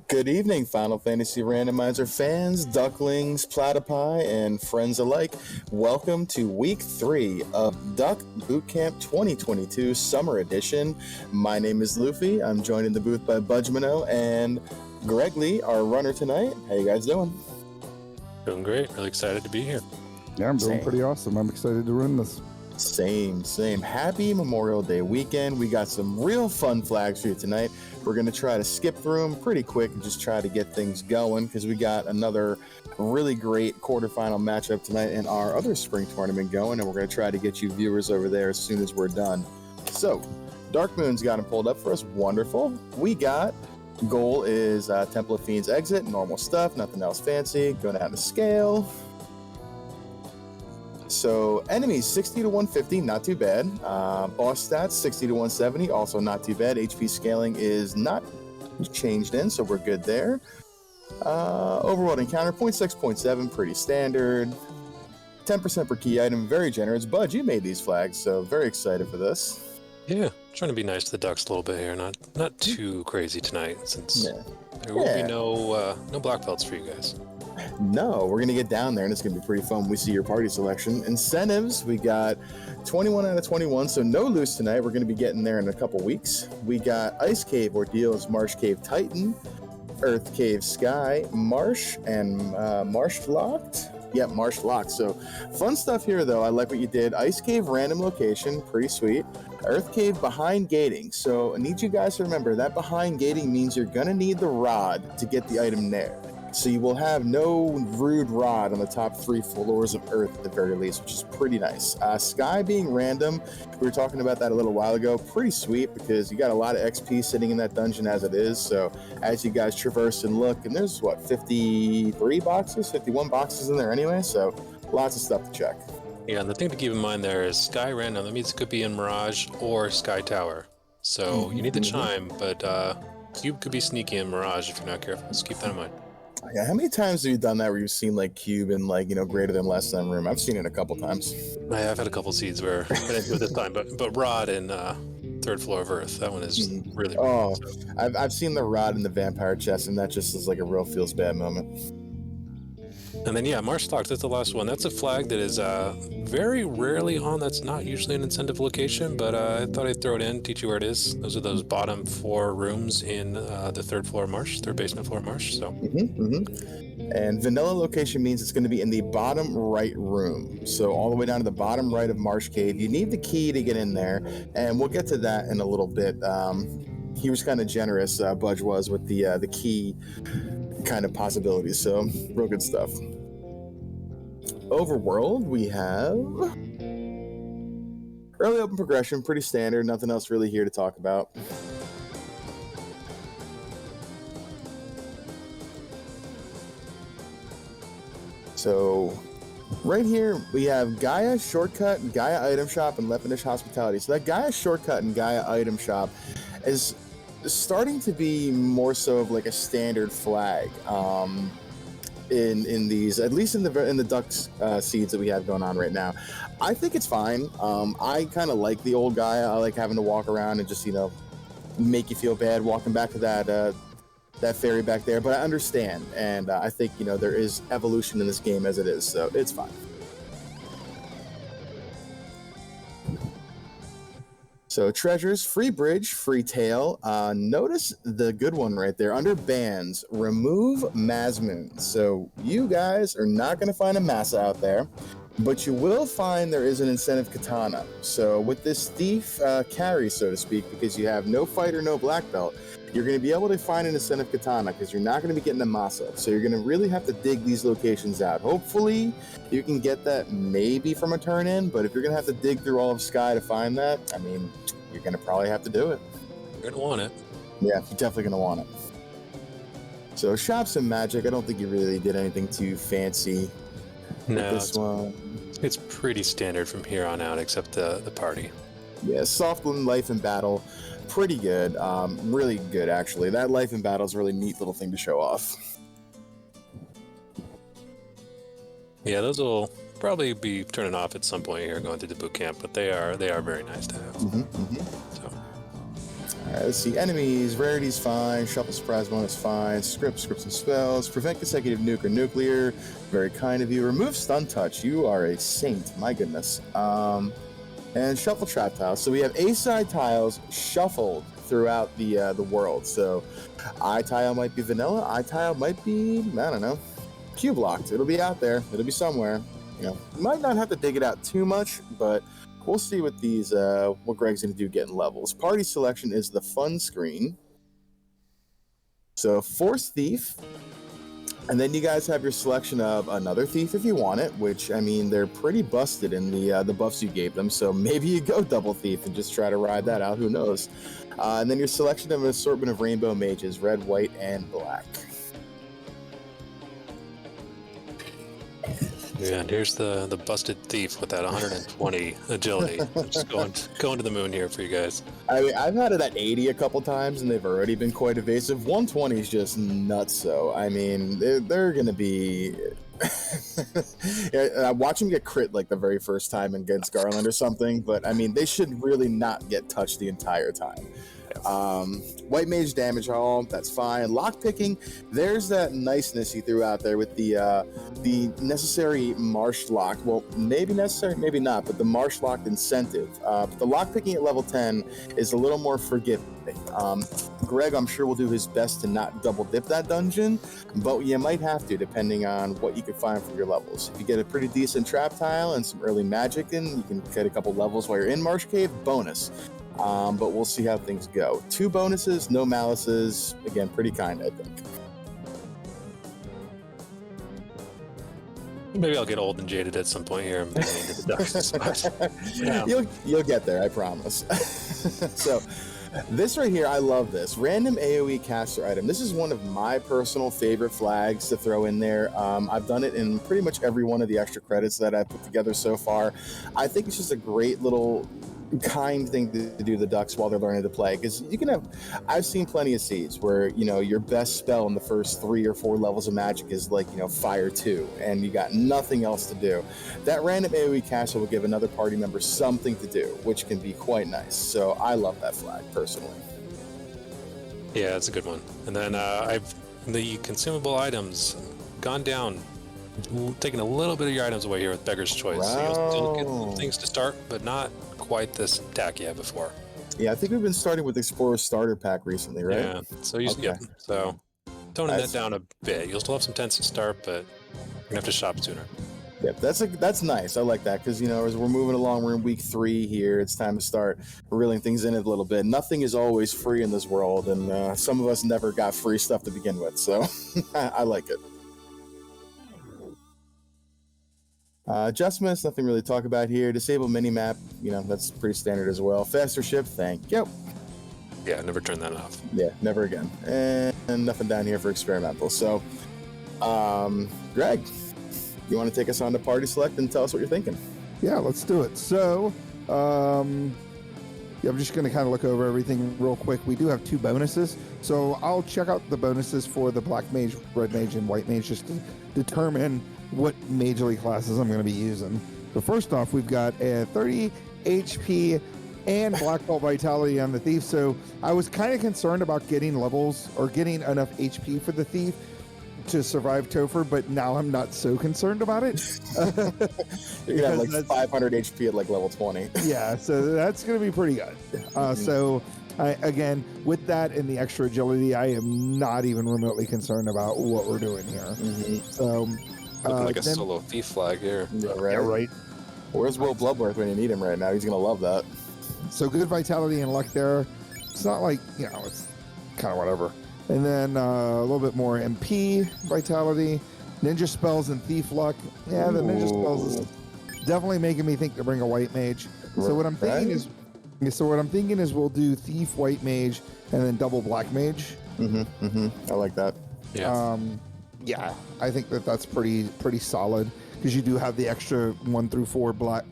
Good evening, Final Fantasy Randomizer fans, Ducklings, Platypi, and friends alike. Welcome to Week 3 of Duck Bootcamp 2022 Summer Edition. My name is Luffy. I'm joined in the booth by Budgmano and Greg Lee, our runner tonight. How you guys doing? Doing great. Really excited to be here. Yeah, I'm doing pretty awesome. I'm excited to run this. Same. Happy Memorial Day weekend. We got some real fun flags for you tonight. We're going to try to skip through them pretty quick and just try to get things going because we got another really great quarterfinal matchup tonight in our other spring tournament going, and we're going to try to get you viewers over there as soon as we're done. So, Dark Moon's got them pulled up for us. Wonderful. We got goal is Temple of Fiends exit, normal stuff, nothing else fancy. Going down to scale. So enemies 60 to 150, not too bad. Boss stats 60 to 170, also not too bad. HP scaling is not changed in, so we're good there. Overworld encounter 0.6, 0.7, pretty standard. 10% per key item, very generous. Bud, you made these flags, so very excited for this. Yeah, trying to be nice to the Ducks a little bit here. Not too crazy tonight, since there will be no black belts for you guys. No, we're going to get down there, and it's going to be pretty fun when we see your party selection. Incentives, we got 21 out of 21, so no loose tonight. We're going to be getting there in a couple weeks. We got Ice Cave, Ordeals, Marsh Cave, Titan, Earth Cave, Sky, Marsh, and Marsh Locked. Yep, Marsh Locked. So fun stuff here, though. I like what you did. Ice Cave, random location, pretty sweet. Earth Cave, behind gating. So I need you guys to remember that behind gating means you're going to need the rod to get the item there. So you will have no rude rod on the top 3 floors of Earth at the very least, which is pretty nice. Sky being random, we were talking about that a little while ago. Pretty sweet because you got a lot of XP sitting in that dungeon as it is. So as you guys traverse and look, and there's 51 boxes in there anyway. So lots of stuff to check. Yeah, and the thing to keep in mind there is Sky random. That means it could be in Mirage or Sky Tower. So you need the chime, but Cube could be sneaky in Mirage if you're not careful. So keep that in mind. Yeah, how many times have you done that where you've seen like Cube in greater than less than room? I've seen it a couple times. I've had a couple seeds where I didn't do it this time, but Rod in third floor of Earth, that one is really Oh, so. I've seen the rod in the vampire chest, and that just is like a real feels bad moment. And then Marsh Stocks, that's the last one. That's a flag that is very rarely on. That's not usually an incentive location, but I thought I'd throw it in, teach you where it is. Those are those bottom 4 rooms in the third basement floor Marsh. So. And vanilla location means it's going to be in the bottom right room. So all the way down to the bottom right of Marsh Cave. You need the key to get in there, and we'll get to that in a little bit. He was kind of generous, Budge was, with the key kind of possibilities. So real good stuff. Overworld, we have early open progression, pretty standard. Nothing else really here to talk about. So right here we have Gaia Shortcut, Gaia Item Shop, and Lepinish Hospitality. So that Gaia Shortcut and Gaia Item Shop is starting to be more so of like a standard flag in these, at least in the Ducks seeds that we have going on right now. I think it's fine. I kind of like the old Gaia. I like having to walk around and just make you feel bad walking back to that ferry back there, but I understand, and I think there is evolution in this game as it is, so it's fine. So treasures, free bridge, free tail. Notice the good one right there under bans. Remove Mazmoon. So you guys are not going to find a Massa out there, but you will find there is an incentive katana. So with this thief carry, so to speak, because you have no fight or no black belt, you're going to be able to find an incentive katana because you're not going to be getting a Masa. So you're going to really have to dig these locations out. Hopefully you can get that maybe from a turn in, but if you're going to have to dig through all of Sky to find that, I mean, you're going to probably have to do it. You're going to want it. Yeah, you're definitely going to want it. So shops and magic, I don't think you really did anything too fancy with this one. It's pretty standard from here on out, except the party. Yeah, soft life and battle. Pretty good, really good actually. That life in battle is a really neat little thing to show off. Yeah, those will probably be turning off at some point here going through the boot camp, but they are very nice to have. So All right, let's see. Enemies, rarities, fine. Shuffle surprise bonus, fine. Scripts and spells. Prevent consecutive nuke or nuclear. Very kind of you. Remove stun touch. You are a saint. My goodness. And shuffle trap tiles. So we have A-side tiles shuffled throughout the world. So I tile might be vanilla. I tile might be, I don't know, cube locked. It'll be out there. It'll be somewhere. You know, might not have to dig it out too much, but we'll see what these what Greg's gonna do getting levels. Party selection is the fun screen. So Force Thief. And then you guys have your selection of another thief if you want it, which, I mean, they're pretty busted in the buffs you gave them, so maybe you go double thief and just try to ride that out, who knows. And then your selection of an assortment of rainbow mages, red, white, and black. Yeah, and here's the busted thief with that 120 agility. I'm just going to the moon here for you guys. I mean, I've had it at 80 a couple times, and they've already been quite evasive. 120 is just nuts. So I mean, they're going to be. I watch them get crit like the very first time against Garland or something, but I mean, they should really not get touched the entire time. White mage damage haul, that's fine. Lockpicking, there's that niceness he threw out there with the necessary Marsh lock. Well, maybe necessary, maybe not, but the Marsh locked incentive. But the lockpicking at level 10 is a little more forgiving. Greg, I'm sure, will do his best to not double dip that dungeon, but you might have to, depending on what you can find for your levels. If you get a pretty decent trap tile and some early magic in, you can get a couple levels while you're in Marsh Cave, bonus. But we'll see how things go. 2 bonuses, no malices. Again, pretty kind, I think. Maybe I'll get old and jaded at some point here and be into the spot. Yeah. You'll get there, I promise. So this right here, I love this. Random AoE caster item. This is one of my personal favorite flags to throw in there. I've done it in pretty much every one of the extra credits that I've put together so far. I think it's just a great little kind thing to do the ducks while they're learning to play, because you can have, I've seen plenty of seeds where, you know, your best spell in the first 3 or 4 levels of magic is like, you know, fire 2 and you got nothing else to do. That random AoE caster will give another party member something to do, which can be quite nice. So I love that flag personally. Yeah, it's a good one. And then the consumable items gone down, taking a little bit of your items away here with Beggar's Choice. So you'll still get some things to start, but not quite this attack you had before. Yeah, I think we've been starting with Explorer's Starter Pack recently, right? Yeah, so toning that down a bit. You'll still have some tents to start, but you're gonna have to shop sooner. Yeah, that's nice. I like that, because, you know, as we're moving along, we're in week 3 here. It's time to start reeling things in a little bit. Nothing is always free in this world, and some of us never got free stuff to begin with, so I like it. Adjustments, nothing really to talk about here. Disable minimap, you know, that's pretty standard as well. Faster ship, thank you. Yeah, never turn that off. Yeah, never again. And nothing down here for experimental. So, Greg, you want to take us on to Party Select and tell us what you're thinking? Yeah, let's do it. So, I'm just going to kind of look over everything real quick. We do have 2 bonuses. So I'll check out the bonuses for the Black Mage, Red Mage, and White Mage just to determine what majorly classes I'm going to be using. So first off, we've got a 30 HP and Black Bolt Vitality on the Thief. So I was kind of concerned about getting levels or getting enough HP for the Thief to survive Topher, but now I'm not so concerned about it. You're gonna have like 500 HP at like level 20. Yeah, so that's going to be pretty good. So again, with that and the extra agility, I am not even remotely concerned about what we're doing here. Mm-hmm. So looking like a solo thief flag here. Yeah, right. Yeah, right. Where's Will Bloodworth when you need him right now? He's gonna love that. So good vitality and luck there. It's not like, you know, it's kind of whatever. And then a little bit more MP vitality, ninja spells and thief luck. Yeah, the ninja spells is definitely making me think to bring a white mage. So what I'm thinking is we'll do thief, white mage, and then double black mage. I like that. Yeah. Yeah, I think that's pretty solid, because you do have the extra 1 through 4 black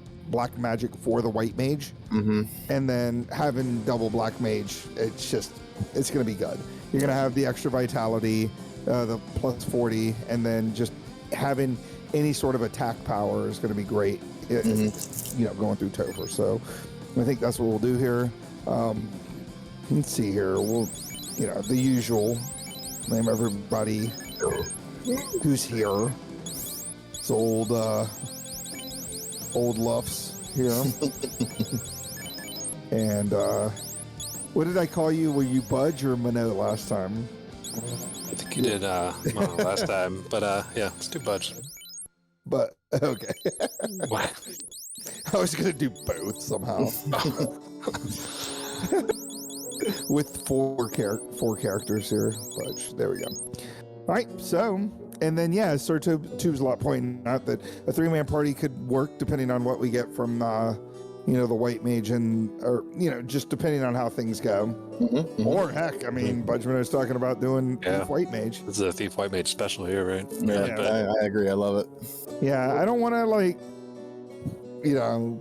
magic for the white mage, and then having double black mage, it's gonna be good. You're gonna have the extra vitality, the plus 40, and then just having any sort of attack power is gonna be great. You know, going through Topher. So I think that's what we'll do here. Let's see here. We'll, the usual. Name everybody who's here. It's old Luffs here. And what did I call you? Were you Budge or Minot last time? I think you did last time, but yeah, let's do Budge. But okay. What? I was gonna do both somehow. With four characters here. Budge. There we go. All right. So, and then yeah, Sir Tube's lot pointing out that a 3-man party could work depending on what we get from the white mage or just depending on how things go. Or heck, I mean, Budgeman was talking about doing Thief White Mage. This is a Thief White Mage special here, right? Yeah, I agree. I love it. Yeah, I don't want to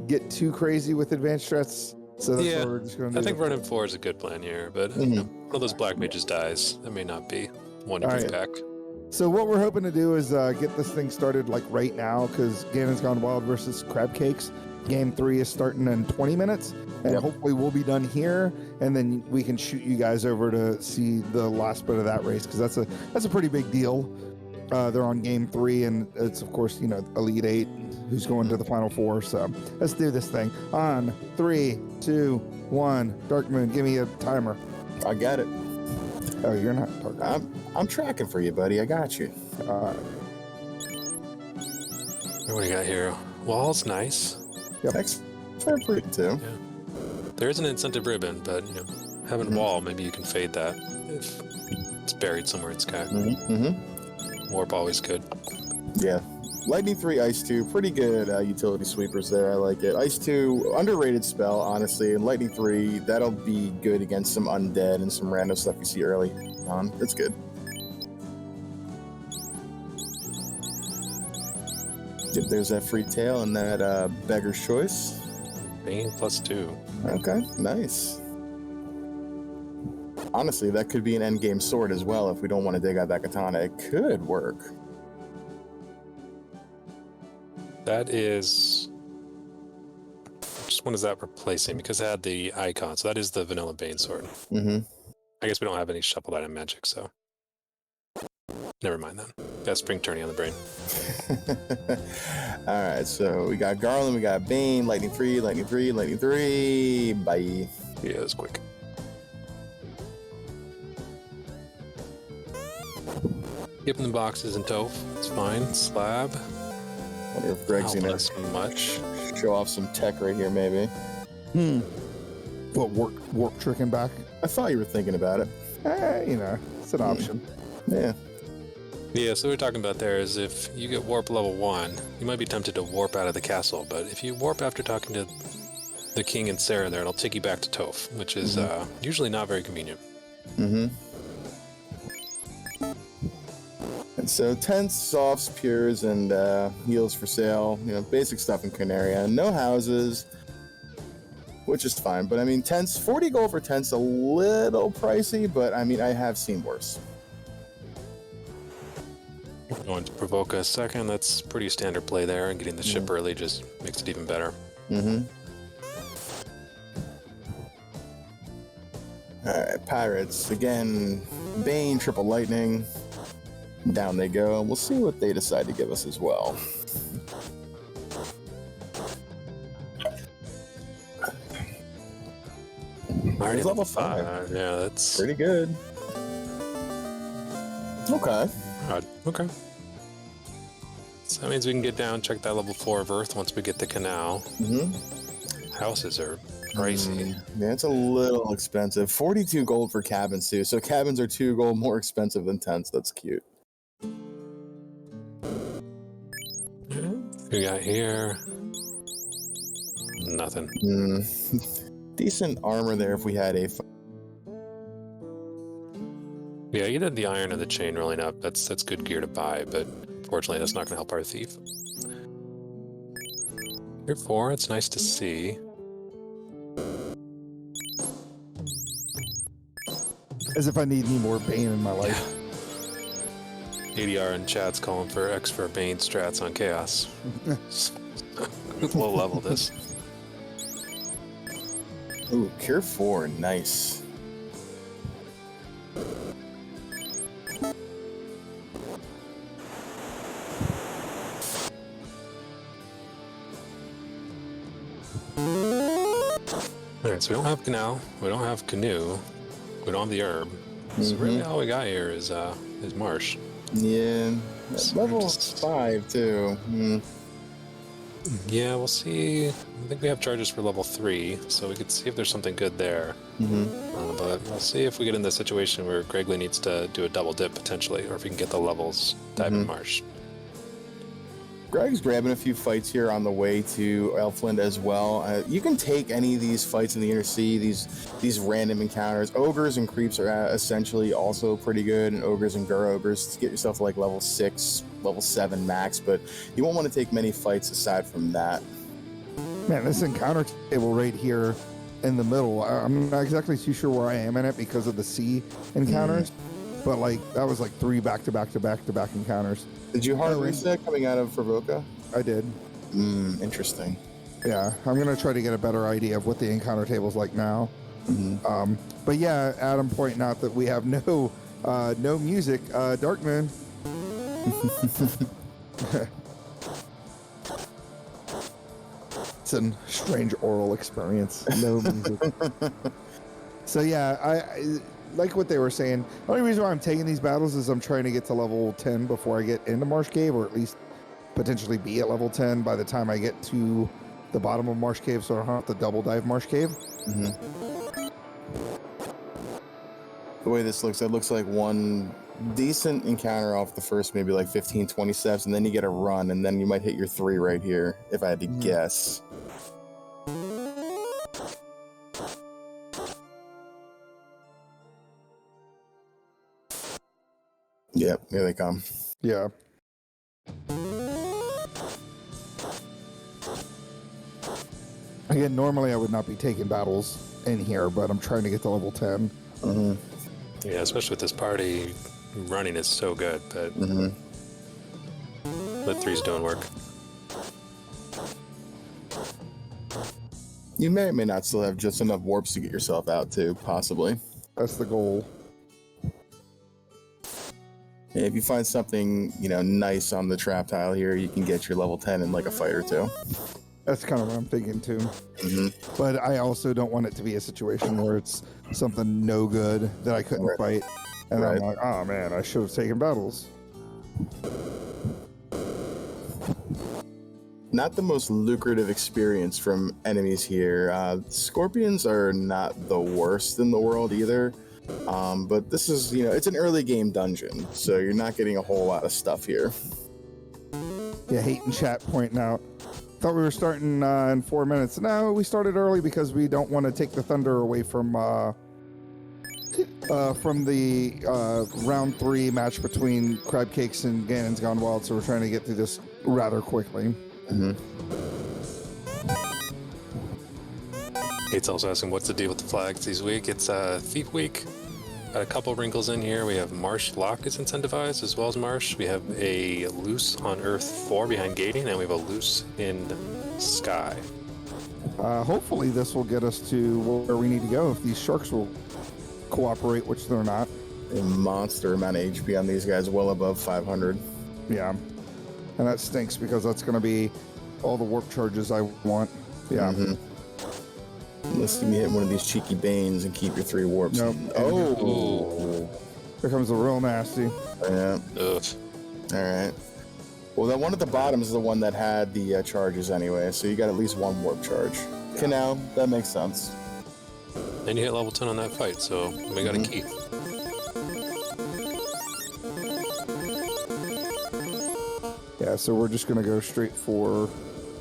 get too crazy with advanced strats. So that's what we're just going to do. I think running 4 is a good plan here, but one of those black mages dies. That may not be one you can pack. So what we're hoping to do is get this thing started right now, because Ganon's Gone Wild versus Crab Cakes. Game 3 is starting in 20 minutes, and hopefully we'll be done here, and then we can shoot you guys over to see the last bit of that race, because that's a pretty big deal. They're on Game 3, and it's, of course, Elite 8, who's going to the Final 4, so let's do this thing. On 3, 2, 1, Dark Moon, give me a timer. I got it. Oh, you're not Dark Moon. I'm tracking for you, buddy. I got you. What do we got here? Wall's nice. Yep. Fair pretty too. Yeah. There is an incentive ribbon, but having wall, maybe you can fade that if it's buried somewhere in sky. Warp always good. Yeah. Lightning 3, Ice 2, pretty good utility sweepers there. I like it. Ice 2, underrated spell, honestly. And Lightning 3, that'll be good against some undead and some random stuff you see early on. It's good. Yep, there's that free tail and that beggar's choice. Bane +2. Okay, nice. Honestly, that could be an endgame sword as well if we don't want to dig out that katana. It could work. That is... Just when is that replacing? Because it had the icon, so that is the vanilla Bane sword. I guess we don't have any shuffled item magic, so... Never mind then. Got spring turning on the brain. Alright, so we got Garland, we got Bane, Lightning 3, Lightning 3, Lightning 3. Bye. Yeah, it was quick. Keeping the boxes in Toph. It's fine. Slab. Wonder if Greg's gonna much. show off some tech right here, maybe. What, warp tricking back? I thought you were thinking about it. It's an option. Yeah. Yeah, so what we're talking about there is if you get warp level 1, you might be tempted to warp out of the castle, but if you warp after talking to the king and Sarah there, it'll take you back to Toph, which is usually not very convenient. And so tents, softs, pures, and heals for sale. Basic stuff in Canaria. No houses, which is fine. But I mean, tents, 40 gold for tents, a little pricey, but I mean, I have seen worse. Going to provoke a second, that's pretty standard play there, and getting the ship early just makes it even better. Alright, pirates. Again, Bane, triple lightning. Down they go, and we'll see what they decide to give us as well. Already Level 5. Yeah, that's pretty good. Okay. Okay. So that means we can get down, check that level 4 of Earth once we get the canal. Houses are pricey. Yeah, it's a little expensive. 42 gold for cabins too. So cabins are 2 gold more expensive than tents. That's cute. We got here. Nothing. Decent armor there if we had a... Yeah, you did the iron and the chain rolling up. That's good gear to buy, but unfortunately that's not going to help our thief. Tier 4, it's nice to see. As if I need any more Bane in my life. ADR in chat's calling for extra Bane strats on Chaos. Low level this. Ooh, Cure 4, nice. All right, so we don't have canal, we don't have canoe, we don't have the herb. So really, all we got here is marsh. Yeah, So level just- 5 too. Yeah, we'll see. I think we have charges for level 3, so we could see if there's something good there. But we'll see if we get in the situation where Gregley needs to do a double dip potentially, or if we can get the levels dive in marsh. Greg's grabbing a few fights here on the way to Elfland as well. You can take any of these fights in the Inner Sea, these random encounters. Ogres and creeps are essentially also pretty good, and ogres and ogres to get yourself to like level 6, level 7 max, but you won't want to take many fights aside from that. Man, this encounter table right here in the middle, I'm not exactly too sure where I am in it because of the sea encounters, but like that was like 3 back-to-back encounters. Did you hard reset coming out of Forvoca? I did. Interesting. Yeah, I'm gonna try to get a better idea of what the encounter table's like now. But yeah, Adam pointing out that we have no music. Darkman. It's a strange oral experience. No music. So yeah, I like what they were saying. The only reason why I'm taking these battles is I'm trying to get to level 10 before I get into Marsh Cave, or at least potentially be at level 10 by the time I get to the bottom of Marsh Cave, so I don't have to double dive Marsh Cave. The way this looks, it looks like one decent encounter off the first maybe like 15, 20 steps, and then you get a run, and then you might hit your 3 right here, if I had to guess. Yep, here they come. Yeah. Again, normally I would not be taking battles in here, but I'm trying to get to level 10. Yeah, especially with this party, running is so good that Lit 3's doing work. You may or may not still have just enough warps to get yourself out too, possibly. That's the goal. And if you find something, nice on the trap tile here, you can get your level 10 in like a fight or two. That's kind of what I'm thinking too. But I also don't want it to be a situation where it's something no good that I couldn't fight. And I'm like, oh man, I should have taken battles. Not the most lucrative experience from enemies here. Scorpions are not the worst in the world either. But this is, it's an early game dungeon, so you're not getting a whole lot of stuff here. Yeah, Hate in chat pointing out. Thought we were starting in 4 minutes. No, we started early because we don't want to take the thunder away from the round 3 match between Crab Cakes and Ganon's Gone Wild, so we're trying to get through this rather quickly. Kate's also asking what's the deal with the flags this week. It's Thief Week. Got a couple wrinkles in here. We have Marsh Lock is incentivized as well as Marsh. We have a loose on Earth 4 behind gating, and we have a loose in Sky. Hopefully this will get us to where we need to go if these sharks will cooperate, which they're not. A monster amount of HP on these guys, well above 500. Yeah. And that stinks because that's going to be all the warp charges I want. Yeah. Unless you hit one of these cheeky Banes and keep your 3 warps. Nope. Oh. Here comes the real nasty. Yeah. Ugh. All right. Well, that one at the bottom is the one that had the charges anyway, so you got at least 1 warp charge. Canal, that makes sense. And you hit level 10 on that fight, so we got a key. Yeah, so we're just going to go straight for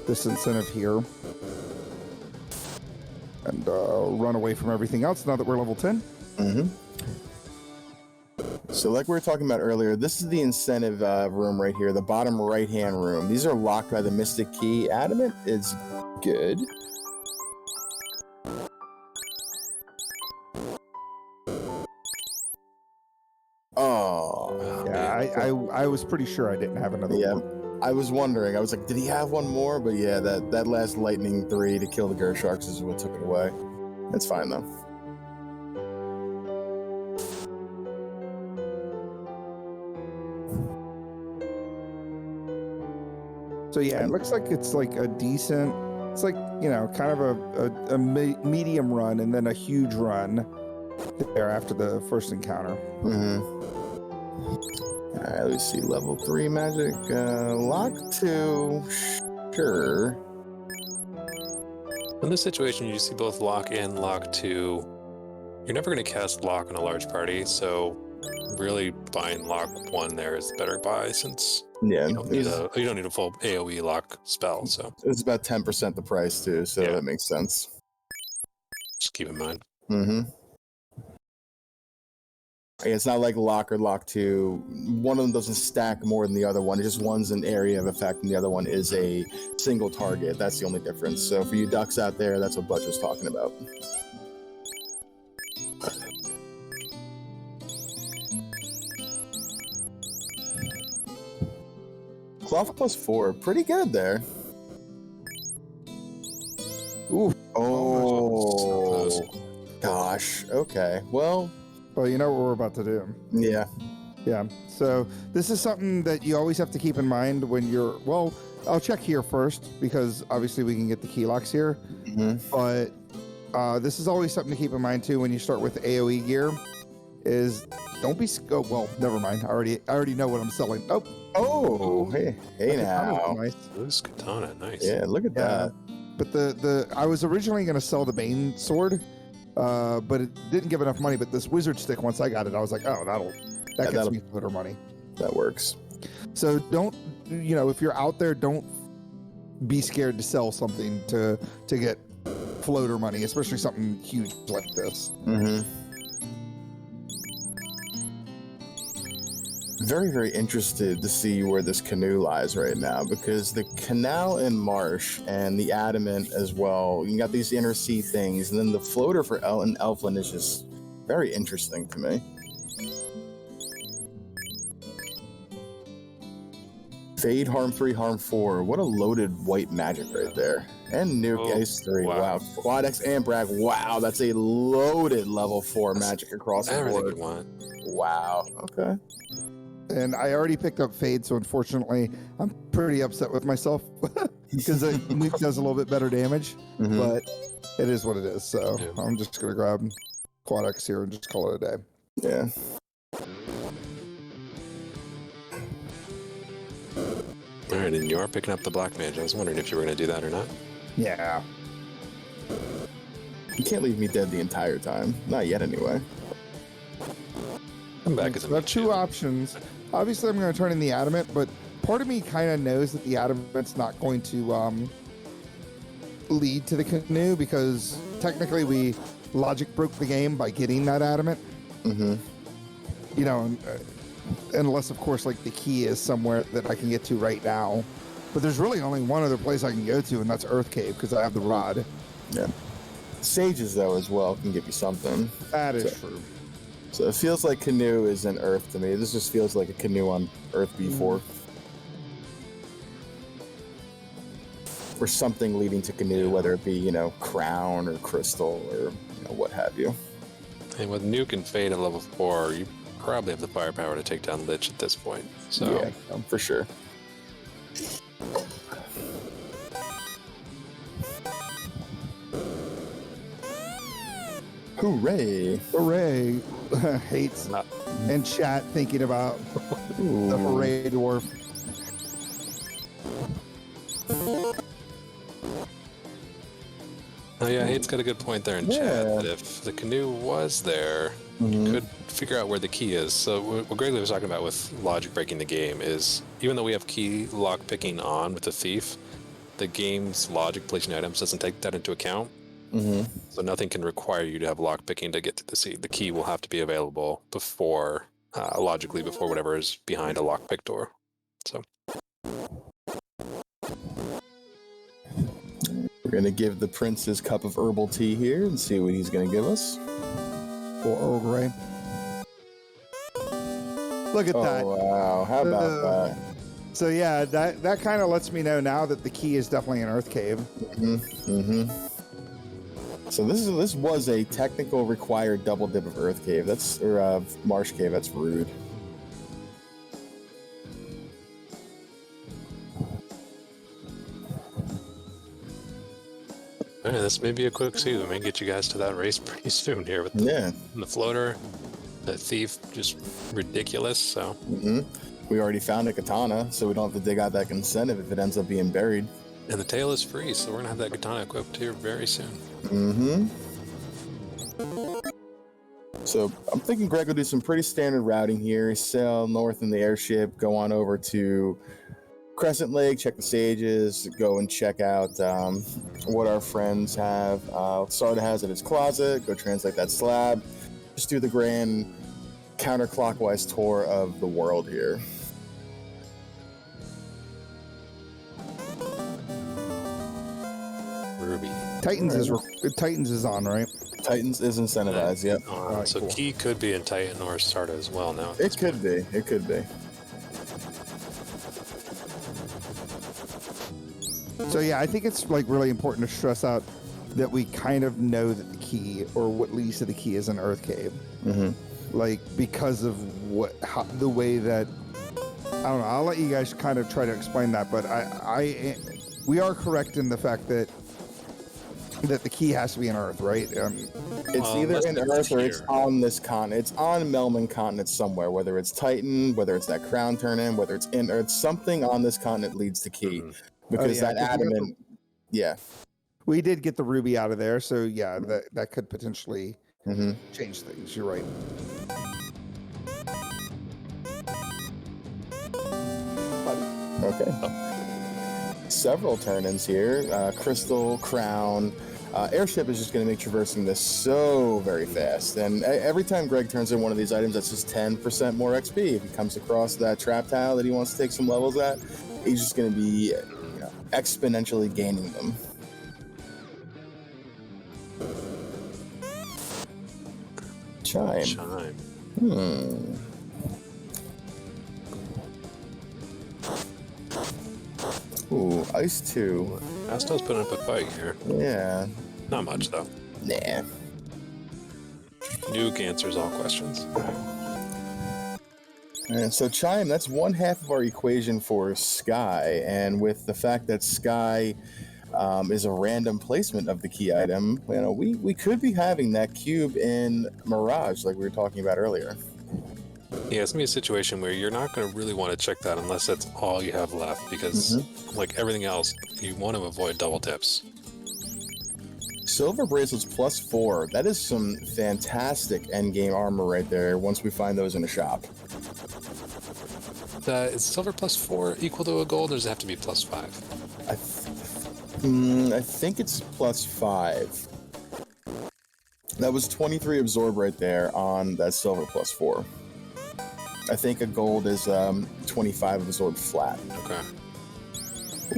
this incentive here. And run away from everything else now that we're level 10. So like we were talking about earlier, this is the incentive room right here, the bottom right-hand room. These are locked by the Mystic Key. Adamant is good. Oh. Yeah, I was pretty sure I didn't have another one. I was wondering. I was like, did he have one more? But yeah, that last lightning 3 to kill the Gersharks is what took it away. That's fine though. So yeah, it looks like it's like a decent It's like, you know, kind of a medium run and then a huge run there after the first encounter. All right, let me see. Level 3 magic. Lock 2. Sure. In this situation, you see both lock and lock 2. You're never going to cast lock on a large party, so really buying lock 1 there is the better buy, since Yeah, you don't need a full AoE lock spell. So it's about 10% the price too, so that makes sense. Just keep in mind. It's not like lock or lock 2. One of them doesn't stack more than the other one. It just one's an area of effect, and the other one is a single target. That's the only difference. So for you ducks out there, that's what Butch was talking about. Cloth +4, pretty good there. Ooh. Oh, gosh. Okay. Well, you know what we're about to do. Yeah. Yeah. So this is something that you always have to keep in mind when you're. Well, I'll check here first because obviously we can get the key locks here. But this is always something to keep in mind too when you start with AOE gear. Is don't be. Oh, well, never mind. I already know what I'm selling. Oh, hey now. Nice. This katana, nice. Yeah, look at that. But I was originally going to sell the Bane sword, but it didn't give enough money. But this wizard stick, once I got it, I was like, oh, that gets me floater money. That works. So don't, if you're out there, don't be scared to sell something to get floater money, especially something huge like this. Very, very interested to see where this canoe lies right now, because the canal in Marsh and the adamant as well, you got these inner sea things, and then the floater for Elfland is just very interesting to me. Fade, harm 3, harm 4. What a loaded white magic right there. And nuke Ace 3. Wow. Quad X and Brag. Wow, that's a loaded level 4 magic across the board. Everything you want. Wow. Okay. And I already picked up Fade, so unfortunately, I'm pretty upset with myself because the nuke does a little bit better damage, but it is what it is. So I'm just going to grab Quad X here and just call it a day. Yeah. All right, and you are picking up the Black Mage. I was wondering if you were going to do that or not. Yeah. You can't leave me dead the entire time. Not yet, anyway. I'm back as So I have two options. Obviously, I'm going to turn in the Adamant, but part of me kind of knows that the Adamant's not going to lead to the canoe because technically we logic broke the game by getting that Adamant. Unless, of course, like the key is somewhere that I can get to right now. But there's really only one other place I can go to, and that's Earth Cave because I have the rod. Yeah. Sages, though, as well, can give you something. That is true. So it feels like canoe is in Earth to me. This just feels like a canoe on Earth B4. Or something leading to canoe, whether it be, crown or crystal or what have you. And with Nuke and Fade at level 4, you probably have the firepower to take down Lich at this point. So yeah, for sure. Hooray! Hooray! Hates and chat thinking about the hooray dwarf. Oh yeah, Hate's got a good point there in chat that if the canoe was there, you could figure out where the key is. So what Gregory was talking about with logic breaking the game is, even though we have key lock picking on with the thief, the game's logic placing items doesn't take that into account. So nothing can require you to have lock picking to get to the seed. The key will have to be available before, logically, before whatever is behind a lock pick door. So we're gonna give the prince his cup of herbal tea here and see what he's gonna give us. For Earl Grey. Look at that. Oh wow! How about that? So yeah, that kind of lets me know now that the key is definitely an Earth Cave. So this was a technical required double dip of Earth Cave. Or Marsh Cave. That's rude. All right, this may be a quick see. We may get you guys to that race pretty soon here with the floater. The thief, just ridiculous. So we already found a katana, so we don't have to dig out that incentive if it ends up being buried. And the tail is free, so we're gonna have that katana equipped here very soon. So I'm thinking Greg will do some pretty standard routing here. Sail north in the airship, go on over to Crescent Lake, check the sages, go and check out what our friends have. Sarda has at his closet, go translate that slab. Just do the grand counterclockwise tour of the world here. Ruby. Titans is on, right? Titans is incentivized, yep. Alright, So cool. Key could be in Titan or Sarda as well now. It could be. So yeah, I think it's like really important to stress out that we kind of know that the key, or what leads to the key, is an Earth cave. Like, because of the way that, I don't know. I'll let you guys kind of try to explain that, but we are correct in the fact that the key has to be an Earth, right? It's either in Earth or it's on this continent. It's on Melman continent somewhere, whether it's Titan, whether it's that crown turn-in, whether it's in Earth. Something on this continent leads to key. Because that adamant, we did get the ruby out of there, so yeah, that could potentially change things. You're right. Okay. Several turn-ins here. Crystal, crown. Airship is just going to make traversing this so very fast. And every time Greg turns in one of these items, that's just 10% more XP. If he comes across that trap tile that he wants to take some levels at, he's just going to be exponentially gaining them. Chime. Ooh, Ice 2. Astel's putting up a fight here. Yeah. Not much, though. Nah. Nuke answers all questions. And so Chime, that's one half of our equation for Sky, and with the fact that Sky is a random placement of the key item, we could be having that cube in Mirage, like we were talking about earlier. Yeah, it's gonna be a situation where you're not gonna really want to check that unless that's all you have left, because like everything else, you want to avoid double tips. Silver bracelets +4. That is some fantastic endgame armor right there. Once we find those in the shop. Is silver +4 equal to a gold, or does it have to be +5? I think it's +5. That was 23 absorb right there on that silver +4. I think a gold is 25 absorb flat. Okay.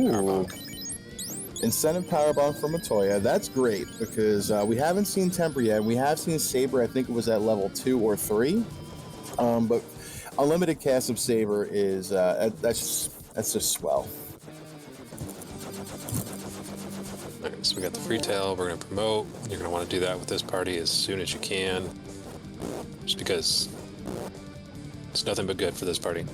Ooh. Incentive power bomb from Matoya. That's great because we haven't seen Temper yet. We have seen Saber. I think it was at level 2 or 3. But unlimited cast of Saber is that's just swell. Okay, so we got the free tail. We're gonna promote. You're gonna want to do that with this party as soon as you can, just because it's nothing but good for this party.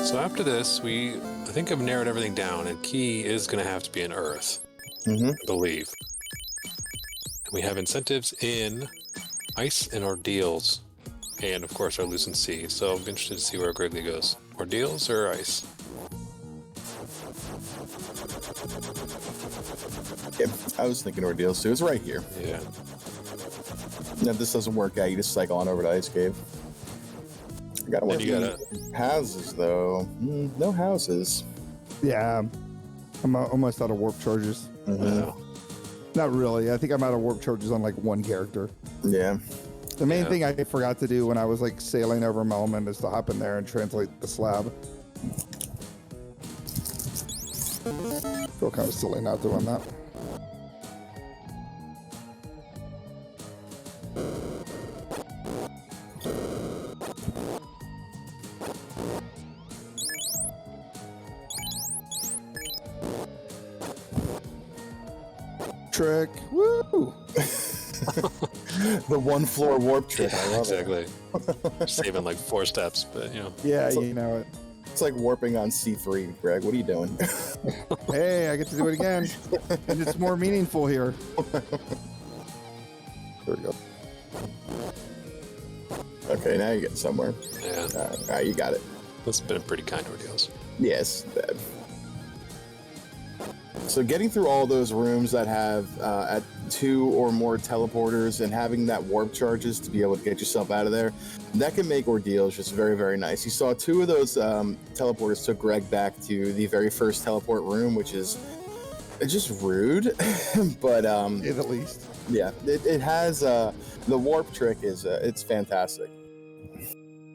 So after this, I think I've narrowed everything down, and key is going to have to be in Earth, I believe. And we have incentives in Ice and Ordeals, and of course our Lucent Sea. So I'm interested to see where Griggly goes. Ordeals or Ice? Yeah, I was thinking Ordeals too. It's right here. Yeah. Now, if this doesn't work out, you just cycle on over to Ice Cave. I gotta work houses though. No houses. Yeah, I'm almost out of warp charges. Not really. I think I'm out of warp charges on like one character. Yeah. The main thing I forgot to do when I was like sailing over Melman is to hop in there and translate the slab. Feel kind of silly not doing that. Trick. Woo! The one floor warp trick. I love exactly. Saving like 4 steps, but you know. Yeah, you know it. It's like warping on C3, Greg. What are you doing? Hey, I get to do it again. And it's more meaningful here. There we go. Okay, now you're getting somewhere. Yeah. All right, you got it. That's been pretty kind Ordeals. Yes, bad. So getting through all those rooms that have at 2 or more teleporters and having that warp charges to be able to get yourself out of there, that can make Ordeals just very, very nice. You saw 2 of those teleporters took Greg back to the very first teleport room, which is just rude, but At the least. yeah, it has the warp trick is it's fantastic.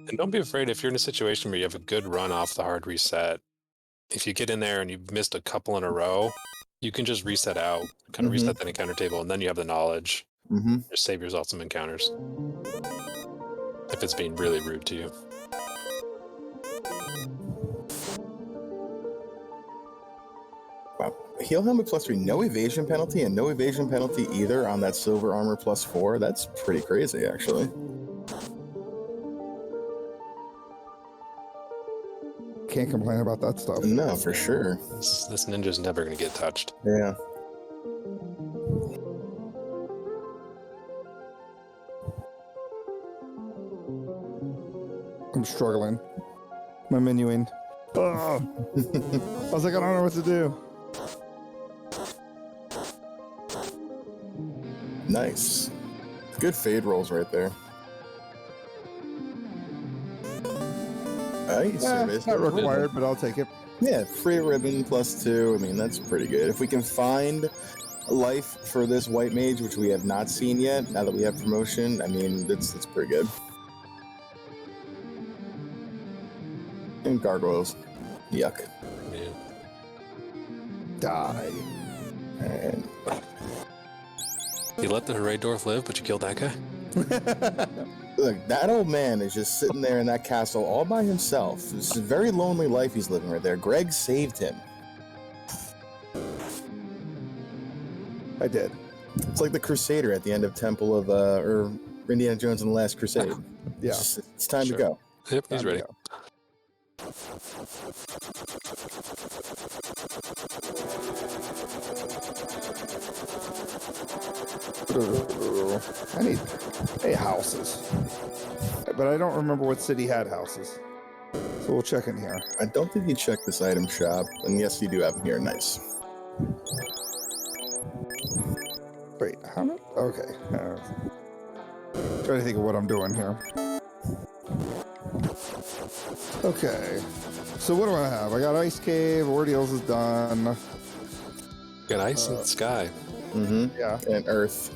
And don't be afraid if you're in a situation where you have a good run off the hard reset. If you get in there and you've missed a couple in a row, you can just reset out, kind of reset that encounter table, and then you have the knowledge. Just save yourself some encounters. If it's being really rude to you. Wow. Heal helmet +3, no evasion penalty, and no evasion penalty either on that silver armor +4. That's pretty crazy, actually. Can't complain about that stuff. No, for sure. This ninja's never going to get touched. Yeah. I'm struggling. My menuing. Oh. I was like, I don't know what to do. Nice. Good fade rolls right there. Nice. It's not required, but I'll take it. Yeah, free ribbon +2. I mean, that's pretty good. If we can find life for this white mage, which we have not seen yet, now that we have promotion, I mean, that's pretty good. And gargoyles. Yuck. Yeah. Die. And You let the Hraydorf live, but you killed that guy? look, that old man is just sitting there in that castle all by himself. It's a very lonely life he's living right there. Greg saved him. I did. It's like the Crusader at the end of Temple of, or Indiana Jones and the Last Crusade. Yeah. It's time Sure. to go. Yep, he's ready. I need houses. But I don't remember what city had houses. So we'll check in here. I don't think you checked this item shop, and yes, you do have them here. Nice. Wait, how many? Okay. Trying to think of what I'm doing here. Okay. So what do I have? I got Ice Cave, Ordeals is done. Got ice in the sky. Yeah. And Earth.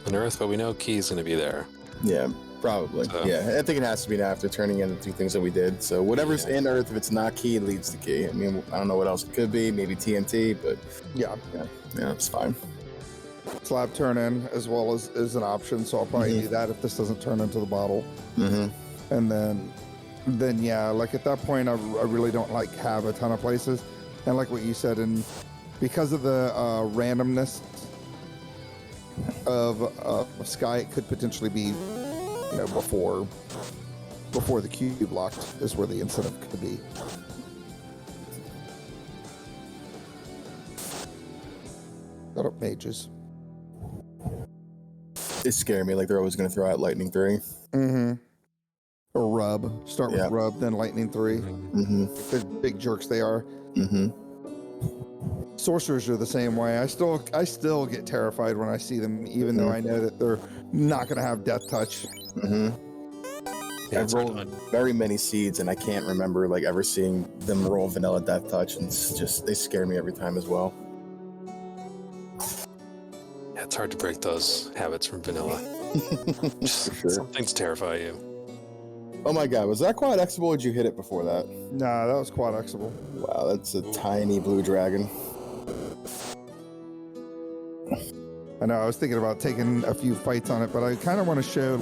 On Earth, but we know Key's going to be there. Yeah, probably. So- Yeah, I think it has to be after turning in the 2 things that we did. So whatever's in Earth, if it's not Key, it leads to Key. I mean, I don't know what else it could be. Maybe TNT, but Yeah. yeah, it's fine. Slab turn in as well as is an option, so I'll probably do that if this doesn't turn into the bottle. And then yeah, like at that point, I really don't like have a ton of places, and like what you said, and because of the randomness of Sky, it could potentially be, you know, before the cube locked is where the incentive could be. Got up mages. They scare me like they're always going to throw out Lightning 3. Or rub. Start with rub, then lightning 3. They're big jerks they are. Sorcerers are the same way. I still get terrified when I see them, even though I know that they're not going to have death touch. Yeah, I've rolled very many seeds, and I can't remember like ever seeing them roll vanilla death touch, and it's just they scare me every time as well. Yeah, it's hard to break those habits from vanilla. For sure. Some things terrify you. Oh my god, was that quad Xable or did you hit it before that? Nah, that was quad Xable. Wow, that's a tiny blue dragon. I know, I was thinking about taking a few fights on it, but I kind of want to show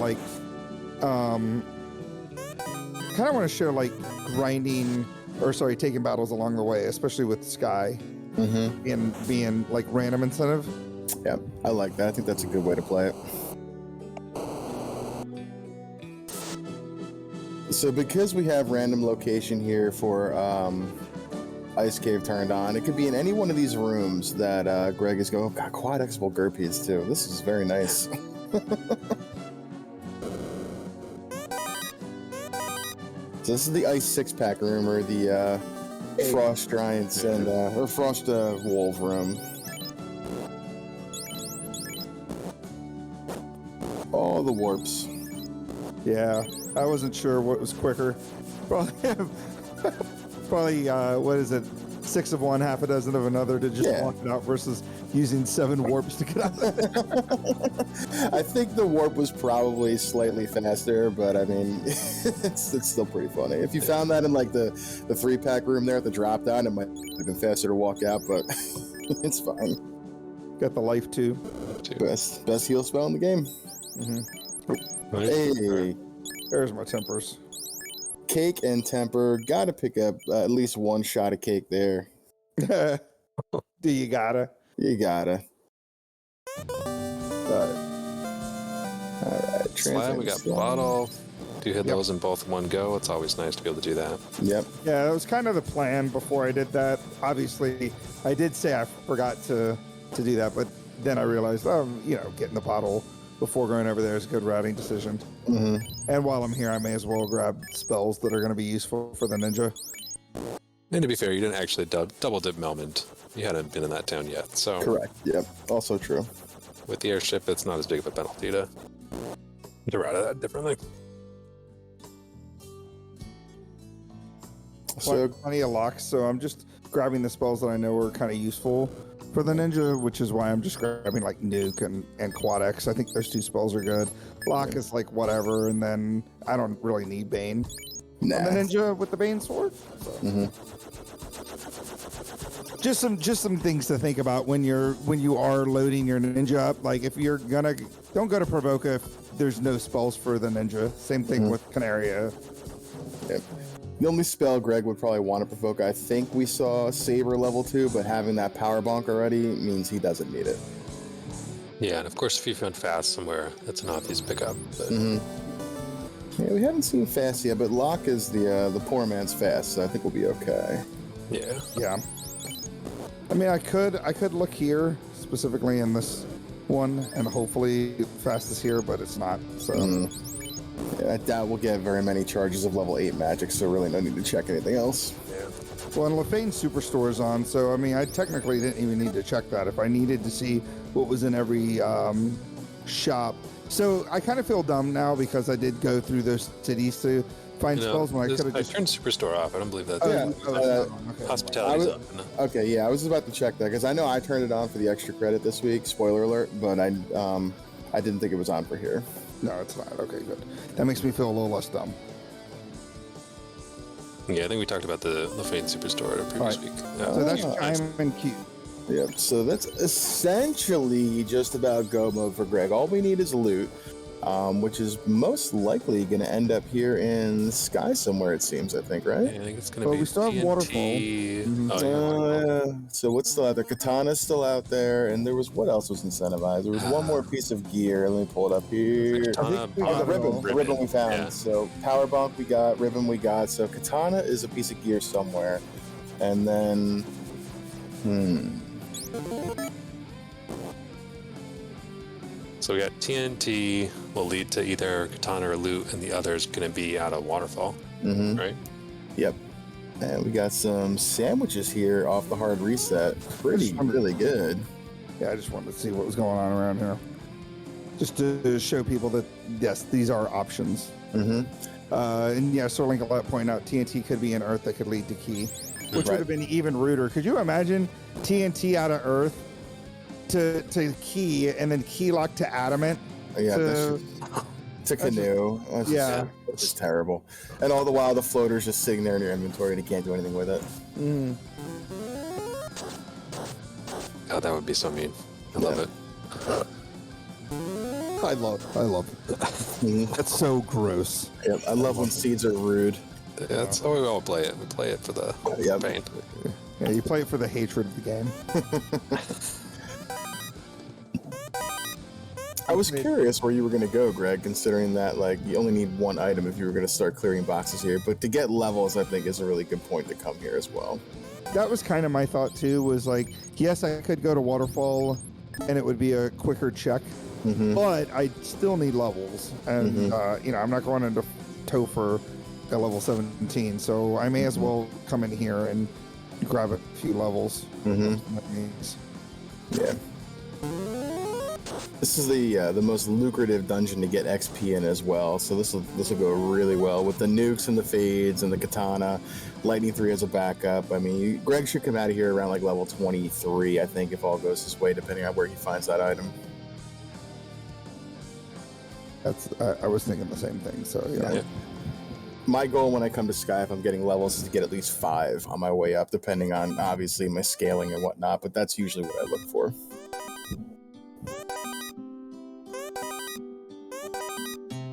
grinding, or sorry, taking battles along the way, especially with Sky and being like random incentive. Yeah, I like that. I think that's a good way to play it. So because we have random location here for Ice Cave turned on, it could be in any one of these rooms that Greg is going. Oh God, quad Xable Gurpies too. This is very nice. So this is the Ice 6-pack room, or the Frost Giants and or Frost Wolf room. All the warps. Yeah, I wasn't sure what was quicker. Probably, what is it? 6 of one, half a dozen of another to just walk it out versus using 7 warps to get out of there. I think the warp was probably slightly faster, but I mean, it's still pretty funny. If you found that in like the 3-pack room there at the drop down, it might have been faster to walk out, but it's fine. Got the life too. Best heal spell in the game. Hey, there's my tempers. Cake and temper. Gotta pick up at least one shot of cake there. Do you gotta? You gotta. All right. Slab, we got bottle. Do you hit those in both one go? It's always nice to be able to do that. Yep. Yeah, that was kind of the plan before I did that. Obviously, I did say I forgot to do that, but then I realized, getting the bottle before going over there is a good routing decision. And while I'm here, I may as well grab spells that are going to be useful for the ninja. And to be fair, you didn't actually double dip Melmond. You hadn't been in that town yet, so... Correct, yep. Also true. With the airship, it's not as big of a penalty to route that differently. So plenty of locks, so I'm just grabbing the spells that I know are kind of useful for the ninja, which is why I'm just grabbing like Nuke and Quad X. I think those 2 spells are good. Lock is like whatever, and then I don't really need Bane. Nah. And the ninja with the Bane sword. So. Just some things to think about when you are loading your ninja up. Like if you're don't go to Provoca if there's no spells for the ninja. Same thing with Canaria. Yep. The only spell Greg would probably want to provoke, I think we saw Saber level 2, but having that power bonk already means he doesn't need it. Yeah, and of course if you found fast somewhere, that's an obvious pickup. But... Yeah, we haven't seen fast yet, but Lock is the poor man's fast, so I think we'll be okay. Yeah. Yeah. I mean, I could look here, specifically in this one, and hopefully fast is here, but it's not, so... Yeah, I doubt we'll get very many charges of level 8 magic, so really no need to check anything else. Yeah. Well, and Lefane Superstore is on, so I mean, I technically didn't even need to check that if I needed to see what was in every shop. So I kind of feel dumb now because I did go through those cities to find spells when I could have just... I turned Superstore off. I don't believe that. Okay. Hospitality's up. Okay, yeah, I was about to check that because I know I turned it on for the extra credit this week. Spoiler alert, but I didn't think it was on for here. No, it's not. Okay, good. That makes me feel a little less dumb. Yeah, I think we talked about the Fane Superstore the previous week. So that's Diamond Cube. Yep, so that's essentially just about go mode for Greg. All we need is loot, which is most likely going to end up here in the sky somewhere, it seems, I think, right? Yeah, I think it's going to be we still have Waterfall. So what's still out there? Katana's still out there, and there was, what else was incentivized? There was one more piece of gear. Let me pull it up here. The ribbon we found. Yeah. So power bonk we got, ribbon we got. So Katana is a piece of gear somewhere. And then, So we got TNT will lead to either Katana or loot, and the other is going to be out of Waterfall, right? Yep. And we got some sandwiches here off the hard reset. Really good. Yeah, I just wanted to see what was going on around here. Just to show people that, yes, these are options. And yeah, Sterling pointed out TNT could be an Earth that could lead to Key, which would have been even ruder. Could you imagine TNT out of Earth to Key and then Key lock to Adamant? Yeah, to Canoe. It's just terrible. And all the while, the floater's just sitting there in your inventory and you can't do anything with it. Oh, that would be so mean. I love it. I love it. That's so gross. Yep, I love when seeds are rude. Yeah, that's how we all play it. We play it for the pain. Yeah, you play it for the hatred of the game. I was curious where you were going to go, Greg, considering that like you only need one item if you were going to start clearing boxes here. But to get levels, I think is a really good point to come here as well. That was kind of my thought too. Was like, yes, I could go to Waterfall, and it would be a quicker check, but I still need levels, and I'm not going into Topher at level 17, so I may as well come in here and grab a few levels. Yeah. This is the most lucrative dungeon to get XP in as well, so this will go really well with the nukes and the fades and the katana, lightning 3 as a backup. I mean, Greg should come out of here around like level 23, I think, if all goes his way, depending on where he finds that item. I was thinking the same thing. So yeah. My goal when I come to Sky, if I'm getting levels, is to get at least 5 on my way up, depending on obviously my scaling and whatnot. But that's usually what I look for.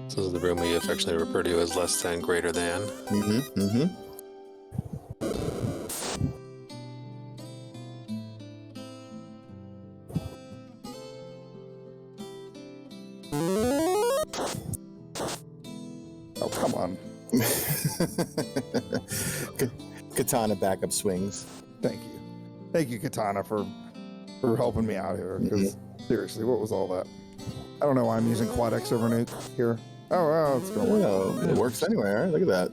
This is the room we affectionately refer to as less than greater than. Oh, come on. Katana backup swings. Thank you, Katana, for helping me out here. Because seriously, what was all that? I don't know why I'm using Quad X over Nuke here. Oh, wow, it's gonna work. Oh, it works anyway. All right, look at that.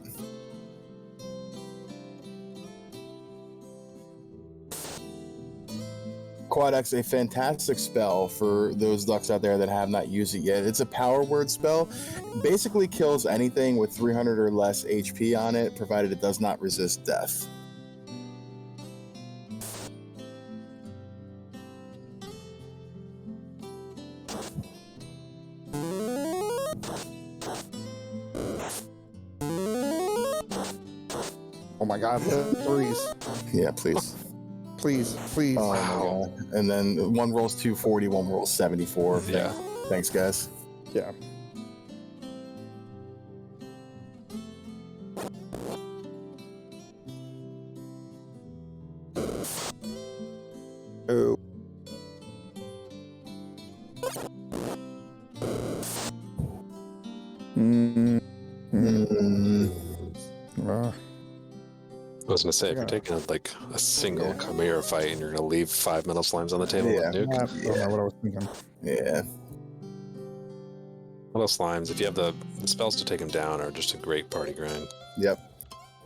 Quad X, a fantastic spell for those ducks out there that have not used it yet. It's a power word spell. Basically kills anything with 300 or less HP on it, provided it does not resist death. Oh my god, the 3s. Yeah, please. Please. Oh my god. And then one rolls 240, one rolls 74. Yeah. Thanks, guys. Yeah. Oh. I was gonna say, if you're taking like a single Chimera fight and you're gonna leave 5 metal slimes on the table with Nuke. I don't know what I was thinking. Yeah. Metal slimes, if you have the spells to take them down, are just a great party grind. Yep.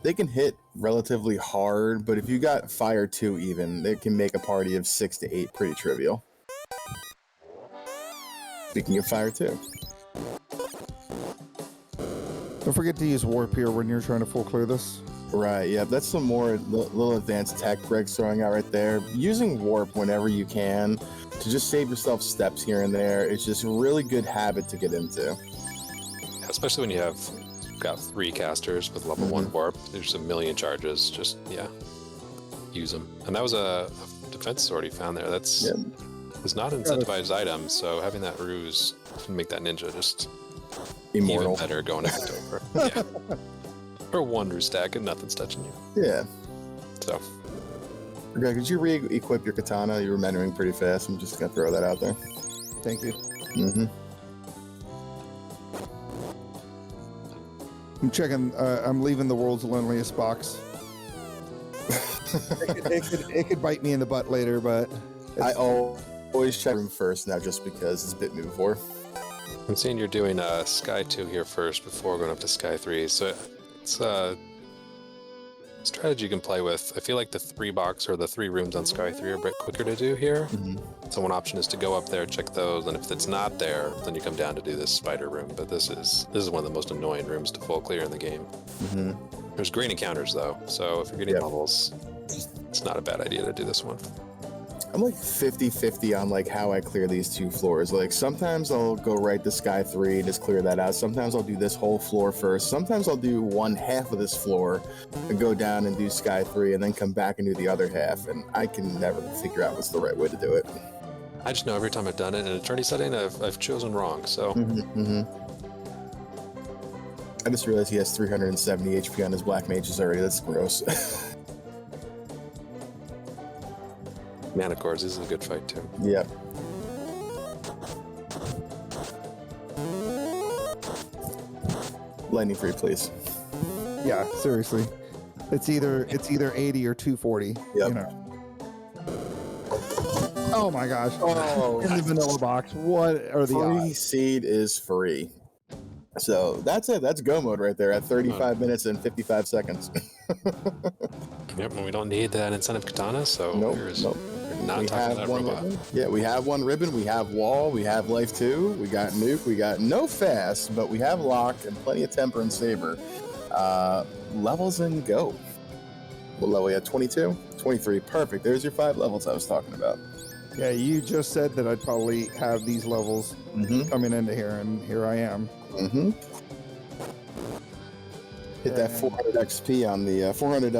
They can hit relatively hard, but if you got fire 2 even, they can make a party of 6 to 8 pretty trivial. Speaking of fire 2. Don't forget to use Warp here when you're trying to full clear this. Right, yeah, that's some more little advanced tech Greg's throwing out right there. Using Warp whenever you can to just save yourself steps here and there, it's just a really good habit to get into. Yeah, especially when you've got 3 casters with level 1 warp. There's a million charges. Just, use them. And that was a defense sword he found there. That's it's not an incentivized item, so having that ruse can make that ninja just Immortal. even better going into October. Yeah. Or 1 ruse stack and nothing's touching you. Yeah. So. Greg, could you re-equip your katana? You were mentoring pretty fast. I'm just going to throw that out there. Thank you. I'm checking. I'm leaving the world's loneliest box. it could bite me in the butt later, but I always check room first now, just because it's bit me before. I'm seeing you're doing Sky 2 here first before going up to Sky 3. So it's a strategy you can play with. I feel like the 3 box or the 3 rooms on Sky 3 are a bit quicker to do here. So one option is to go up there, check those, and if it's not there, then you come down to do this spider room. But this is one of the most annoying rooms to full clear in the game. There's green encounters though, so if you're getting levels, it's not a bad idea to do this one. I'm like 50-50 on like how I clear these 2 floors. Like sometimes I'll go right to Sky 3 and just clear that out. Sometimes I'll do this whole floor first. Sometimes I'll do 1/2 of this floor and go down and do Sky 3 and then come back and do the other half. And I can never figure out what's the right way to do it. I just know every time I've done it in an attorney setting, I've chosen wrong. So I just realized he has 370 HP on his black mages already. That's gross. Mana cores, this is a good fight too. Yep. lightning free, please. Yeah, seriously. It's either 80 or 240. Yep. You know. Oh my gosh. Oh, In the vanilla box. What are the free odds? seed is free. So that's it. That's go mode right there at 35 minutes and 55 seconds. Yep, and we don't need that incentive katana, so Nope. we're not We talking have about one robot. ribbon. Yeah, we have one ribbon. We have wall. We have life 2. We got nuke. We got no fast, but we have lock and plenty of temper and saber. Levels and go. What level are we at? 22? 23. Perfect. There's your 5 levels I was talking about. Yeah, you just said that I'd probably have these levels coming into here, and here I am. Hit that 400 XP on the 400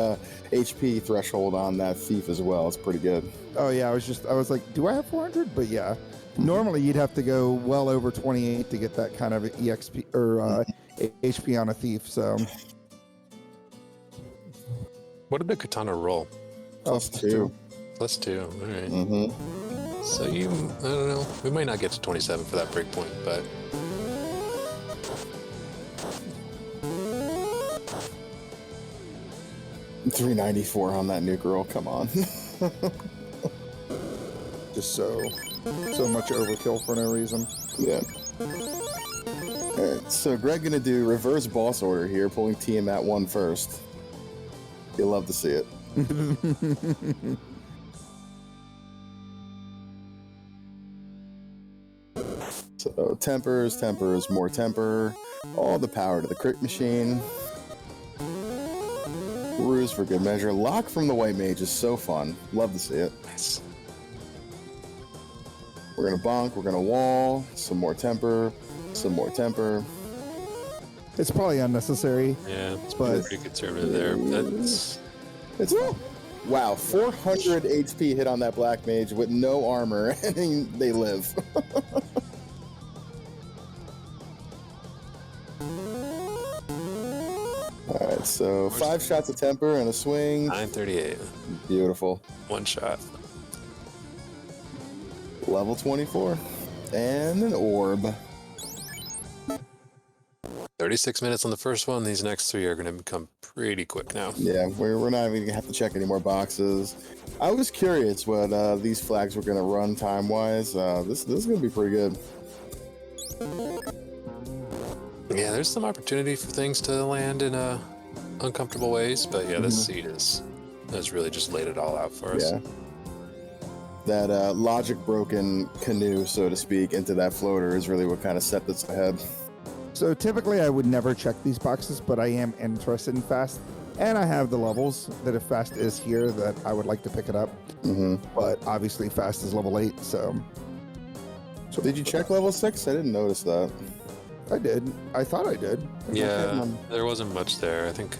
HP threshold on that thief as well. It's pretty good. Oh yeah, I was like, do I have 400? But yeah, normally you'd have to go well over 28 to get that kind of EXP or HP on a thief. So What did the katana roll? +2. +2. All right. So I don't know. We might not get to 27 for that break point, but 394 on that nuke roll. Come on. just so much overkill for no reason. Yeah. All right, so Greg gonna do reverse boss order here, pulling Tiamat 1 first. You'll love to see it. So tempers, more temper, all the power to the crit machine. Ruse for good measure. Lock from the white mage is so fun. Love to see it. nice. We're gonna bonk, we're gonna wall, some more temper. It's probably unnecessary. Yeah, it's But- pretty conservative there. That's It's wow, 400 HP hit on that black mage with no armor, and they live. All right, so 5 shots of temper and a swing. 938. Beautiful. One shot. Level 24. And an orb. 36 minutes on the first one. These next 3 are going to become pretty quick now. Yeah, we're not even gonna have to check any more boxes. I was curious what these flags were gonna run time-wise. This is gonna be pretty good. Yeah, there's some opportunity for things to land in uncomfortable ways, but yeah, this seed has really just laid it all out for us. Yeah. That logic broken canoe, so to speak, into that floater is really what kind of set this ahead. So typically I would never check these boxes, but I am interested in fast, and I have the levels that if fast is here that I would like to pick it up. But obviously fast is level 8, so Did you check level 6? I didn't notice that. I did. I thought I did. Yeah, there wasn't much there. I think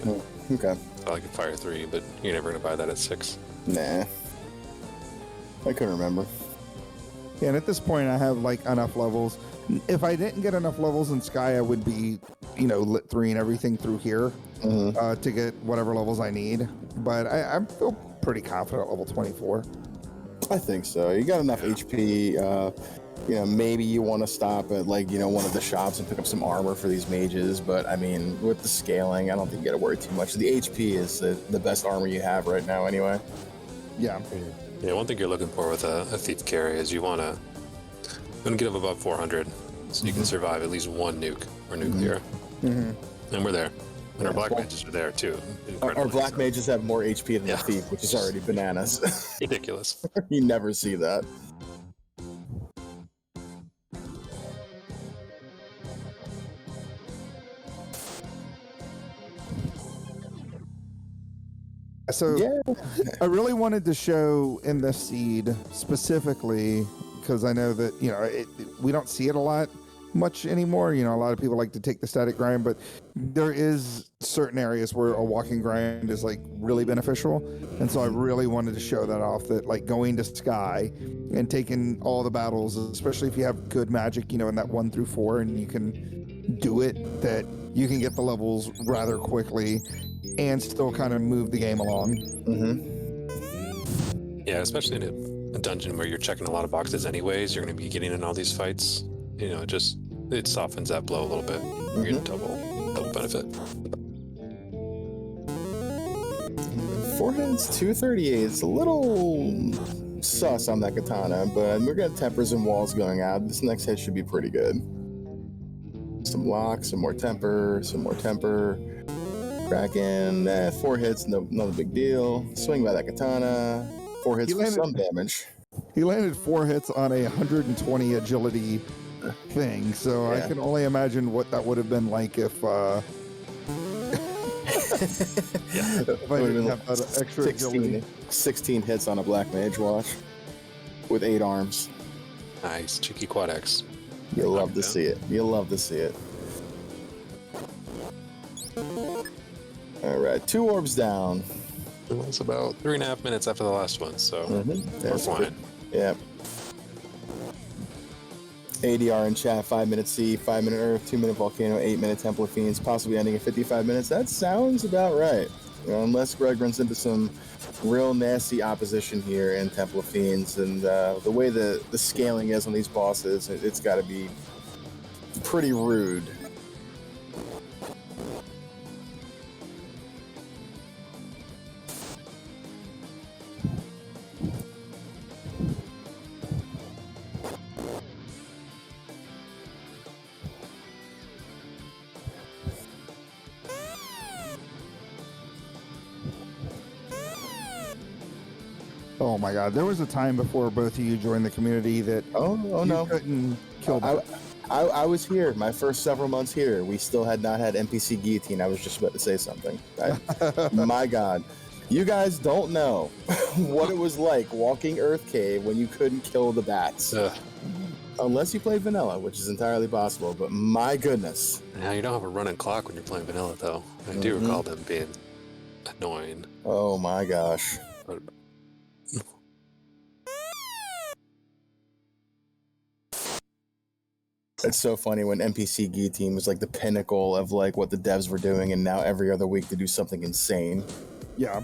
Okay. I could fire 3, but you're never going to buy that at 6. Nah. I couldn't remember. Yeah, and at this point I have like enough levels. If I didn't get enough levels in Sky, I would be, lit 3 and everything through here to get whatever levels I need. But I feel pretty confident at level 24. I think so. You got enough HP. Maybe you want to stop at one of the shops and pick up some armor for these mages. But I mean, with the scaling, I don't think you got to worry too much. The HP is the best armor you have right now, anyway. Yeah. Yeah, one thing you're looking for with a thief carry is you want to get up above 400 so you can survive at least 1 nuke or nuclear. And we're there. And our black mages are there too. Our black mages have more HP than the thief, which is already bananas. Ridiculous. You never see that. So I really wanted to show in this seed specifically because I know that we don't see it a lot much anymore. A lot of people like to take the static grind, but there is certain areas where a walking grind is like really beneficial, and so I really wanted to show that off. That like going to Sky and taking all the battles, especially if you have good magic, in that 1 through 4, and you can do it, that you can get the levels rather quickly and still kind of move the game along. Yeah, especially in a dungeon where you're checking a lot of boxes anyways, you're going to be getting in all these fights. It softens that blow a little bit. You're getting double benefit. Forehead's 238. It's a little sus on that katana, but we're got tempers and walls going out. This next hit should be pretty good. Some lock, some more temper, some more temper. Kraken, 4 hits, no big deal. Swing by that katana. 4 hits for some damage. He landed 4 hits on a 120 agility thing, so Yeah. I can only imagine what that would have been like if if I didn't have that extra agility. 16 hits on a black mage watch with 8 arms. Nice, cheeky quad X. You'll love to see it. You'll love to see it. All right, 2 orbs down. It's about 3.5 minutes after the last one, so we're That's fine. good. Yeah. ADR in chat, 5-minute sea, 5-minute earth, 2-minute volcano, 8-minute temple of fiends, possibly ending in 55 minutes. That sounds about right. You know, unless Greg runs into some real nasty opposition here in Temple of Fiends, and the way the scaling is on these bosses, it's got to be pretty rude. Oh my God! There was a time before both of you joined the community that Oh you no. couldn't kill them. I was here. My first several months here, we still had not had NPC guillotine. I was just about to say something. My God, you guys don't know what it was like walking Earth Cave when you couldn't kill the bats. Unless you played vanilla, which is entirely possible. But my goodness. Now you don't have a running clock when you're playing vanilla, though. I do recall them being annoying. Oh my gosh. But It's so funny when NPC guillotine was like the pinnacle of like what the devs were doing, and now every other week they do something insane. Yeah.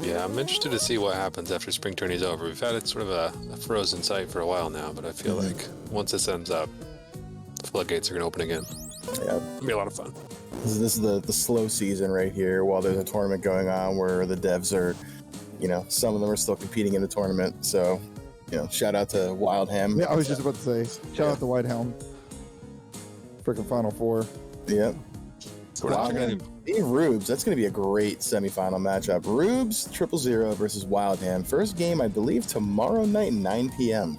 yeah, I'm interested to see what happens after spring tourney's over. We've had it sort of a frozen site for a while now, but I feel like once this ends up, the floodgates are going to open again. Yeah. It'll be a lot of fun. This is the slow season right here while there's a tournament going on where the devs are, you know, some of them are still competing in the tournament. So, you know, shout out to Wildham. Yeah, I was just about to say, shout out to Whitehelm. Freaking Final Four. Yep. We're not Wildham gonna do- beating Rubes. That's going to be a great semifinal matchup. Rubes 000 versus Wildham. First game, I believe, tomorrow night, 9 p.m.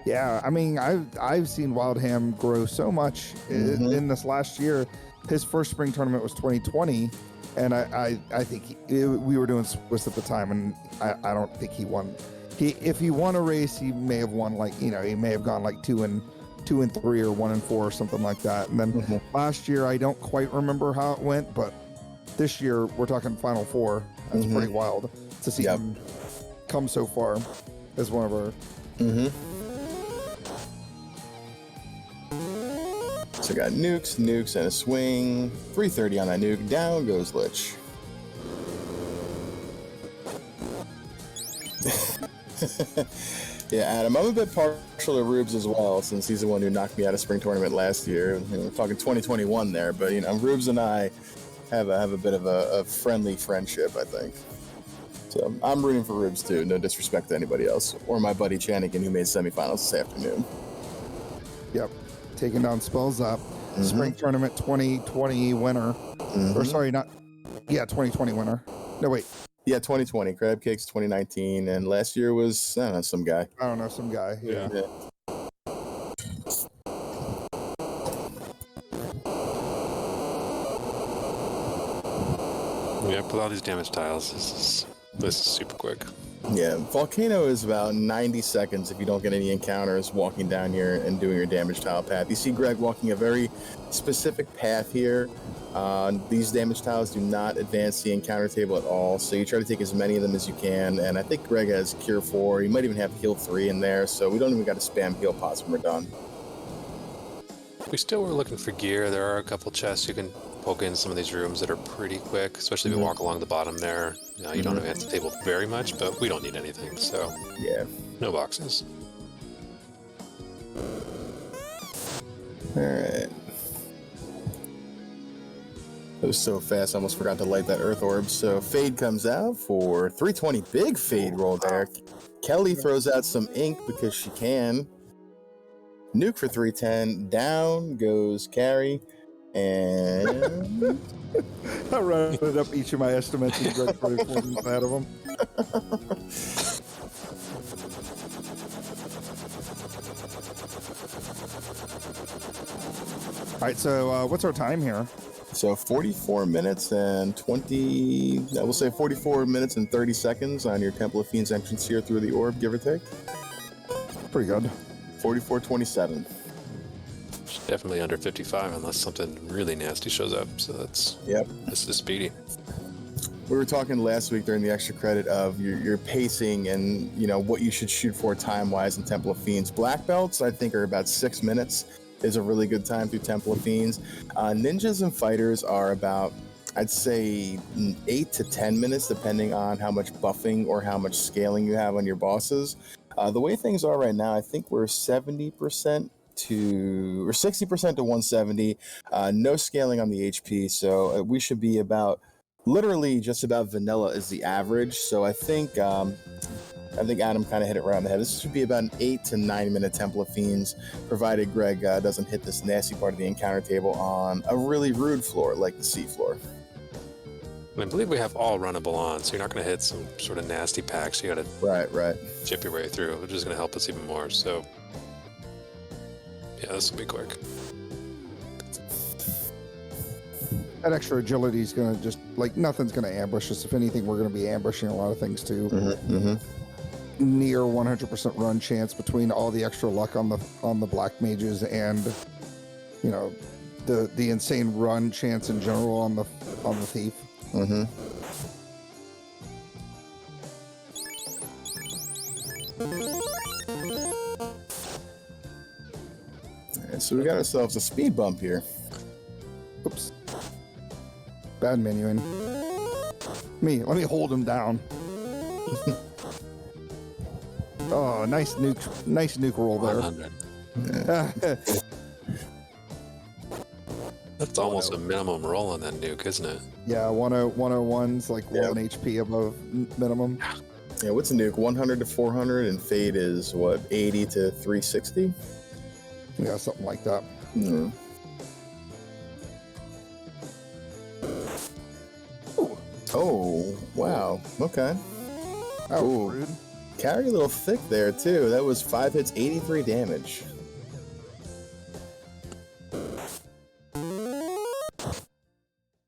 Yeah, I mean, I've seen Wildham grow so much in this last year. His first spring tournament was 2020, and I think we were doing Swiss at the time, and I don't think he won. If he won a race, he may have won he may have gone like 2 and 3 or 1 and 4 or something like that. And then last year, I don't quite remember how it went, but this year we're talking Final Four. That's pretty wild to see him come so far as one of our. So got nukes, and a swing. 330 on that nuke. Down goes Lich. Yeah, Adam, I'm a bit partial to Rubes as well, since he's the one who knocked me out of spring tournament last year. You know, we're talking 2021 there, but you know, Rubes and I have a bit of a friendly friendship, I think. So I'm rooting for Rubes too. No disrespect to anybody else, or my buddy Chanigan who made semifinals this afternoon. Yep, taking down Spells Up. Spring tournament 2020 winner. Or sorry, 2020 winner. No, wait. Yeah, 2020. Crab Cakes 2019, and last year was, I don't know, some guy. I don't know, some guy. Yeah. Yeah, with all these damage tiles, this is super quick. Yeah, Volcano is about 90 seconds if you don't get any encounters walking down here and doing your damage tile path. You see Greg walking a very specific path here. These damage tiles do not advance the encounter table at all, so you try to take as many of them as you can, and I think Greg has Cure 4. He might even have Heal 3 in there, so we don't even got to spam heal pots when we're done. We still were looking for gear. There are a couple chests you can poke in some of these rooms that are pretty quick, especially if you walk along the bottom there. You don't advance the table very much, but we don't need anything, so Yeah. no boxes. Alright. It was so fast, I almost forgot to light that Earth Orb. So Fade comes out for 320. Big Fade roll there. Kelly throws out some ink because she can. Nuke for 310. Down goes Carrie. And... I rounded up each of my estimates and Greg put it out of them. All right, so what's our time here? So 44 minutes and 20, I will say 44 minutes and 30 seconds on your Temple of Fiends entrance here through the orb, give or take. Pretty good. 44:27. Definitely under 55 unless something really nasty shows up. So that's this is speedy. We were talking last week during the extra credit of your pacing and what you should shoot for time-wise in Temple of Fiends. Black belts, I think, are about 6 minutes. Is a really good time through Temple of Fiends. Ninjas and fighters are about, I'd say, 8 to 10 minutes, depending on how much buffing or how much scaling you have on your bosses. The way things are right now, I think we're 70% to, or 60% to 170. No scaling on the HP, so we should be about, literally just about vanilla is the average. So I think Adam kind of hit it right on the head. This should be about an 8 to 9 minute Temple of Fiends, provided Greg doesn't hit this nasty part of the encounter table on a really rude floor like the sea floor. I believe we have all runnable on, so you're not going to hit some sort of nasty packs. You got to right chip your way through, which is going to help us even more. So, yeah, this will be quick. That extra agility is going to just, like, nothing's going to ambush us. If anything, we're going to be ambushing a lot of things too. Near 100% run chance between all the extra luck on the black mages and the insane run chance in general on the thief. Alright, so we got ourselves a speed bump here. Oops. Bad menuing. Let me hold him down. Oh, nice nuke roll there. 100. That's almost a minimum roll on that nuke, isn't it? Yeah, 101's like 1 HP above minimum. Yeah, what's a nuke? 100 to 400, and Fade is what, 80 to 360? Yeah, something like that. Oh, wow. Okay. Oh, rude. Carry a little thick there, too. That was 5 hits, 83 damage.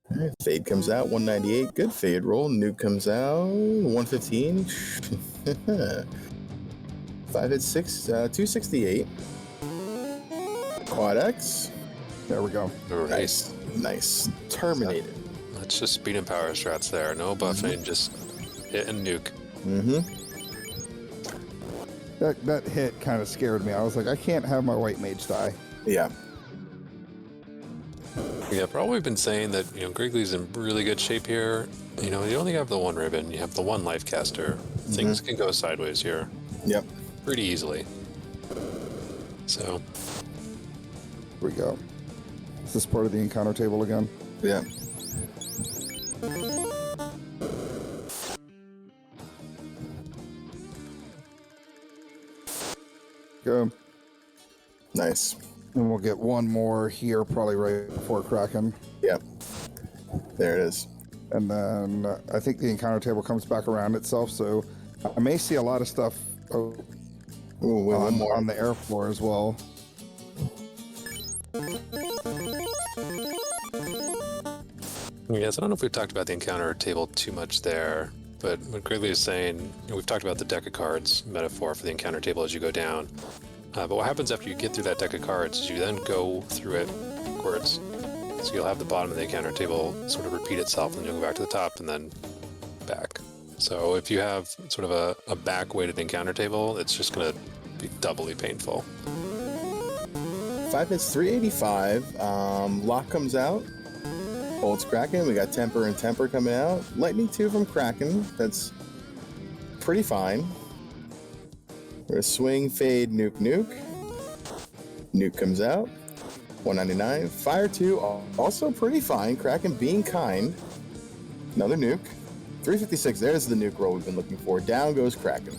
Alright, Fade comes out, 198. Good Fade roll. Nuke comes out, 115. 5 hits, 268. Quad X. There we go. Nice. Terminated. That's just speed and power strats there. No buffing, just hit and nuke. That hit kind of scared me. I was like, I can't have my white mage die. Yeah. Yeah, for all we've been saying that, Grigley's in really good shape here. You only have the one ribbon, you have the one life caster. Things can go sideways here. Yep. Pretty easily. So. Here we go. Is this part of the encounter table again? Yeah. Go. Nice. And we'll get one more here probably right before Kraken. Yep. There it is. And then I think the encounter table comes back around itself, so I may see a lot of stuff one more on the air floor as well. Yes, I don't know if we've talked about the encounter table too much there, but what Grigley is saying, we've talked about the deck of cards metaphor for the encounter table as you go down. But what happens after you get through that deck of cards is you then go through it backwards. So you'll have the bottom of the encounter table sort of repeat itself, and you'll go back to the top and then back. So if you have sort of a back-weighted encounter table, it's just going to be doubly painful. 5 hits, 385. Lock comes out. Bolts Kraken. We got Temper and Temper coming out. Lightning 2 from Kraken. That's pretty fine. We're swing, fade, nuke, nuke. Nuke comes out. 199. Fire 2, also pretty fine. Kraken being kind. Another nuke. 356, there's the nuke roll we've been looking for. Down goes Kraken.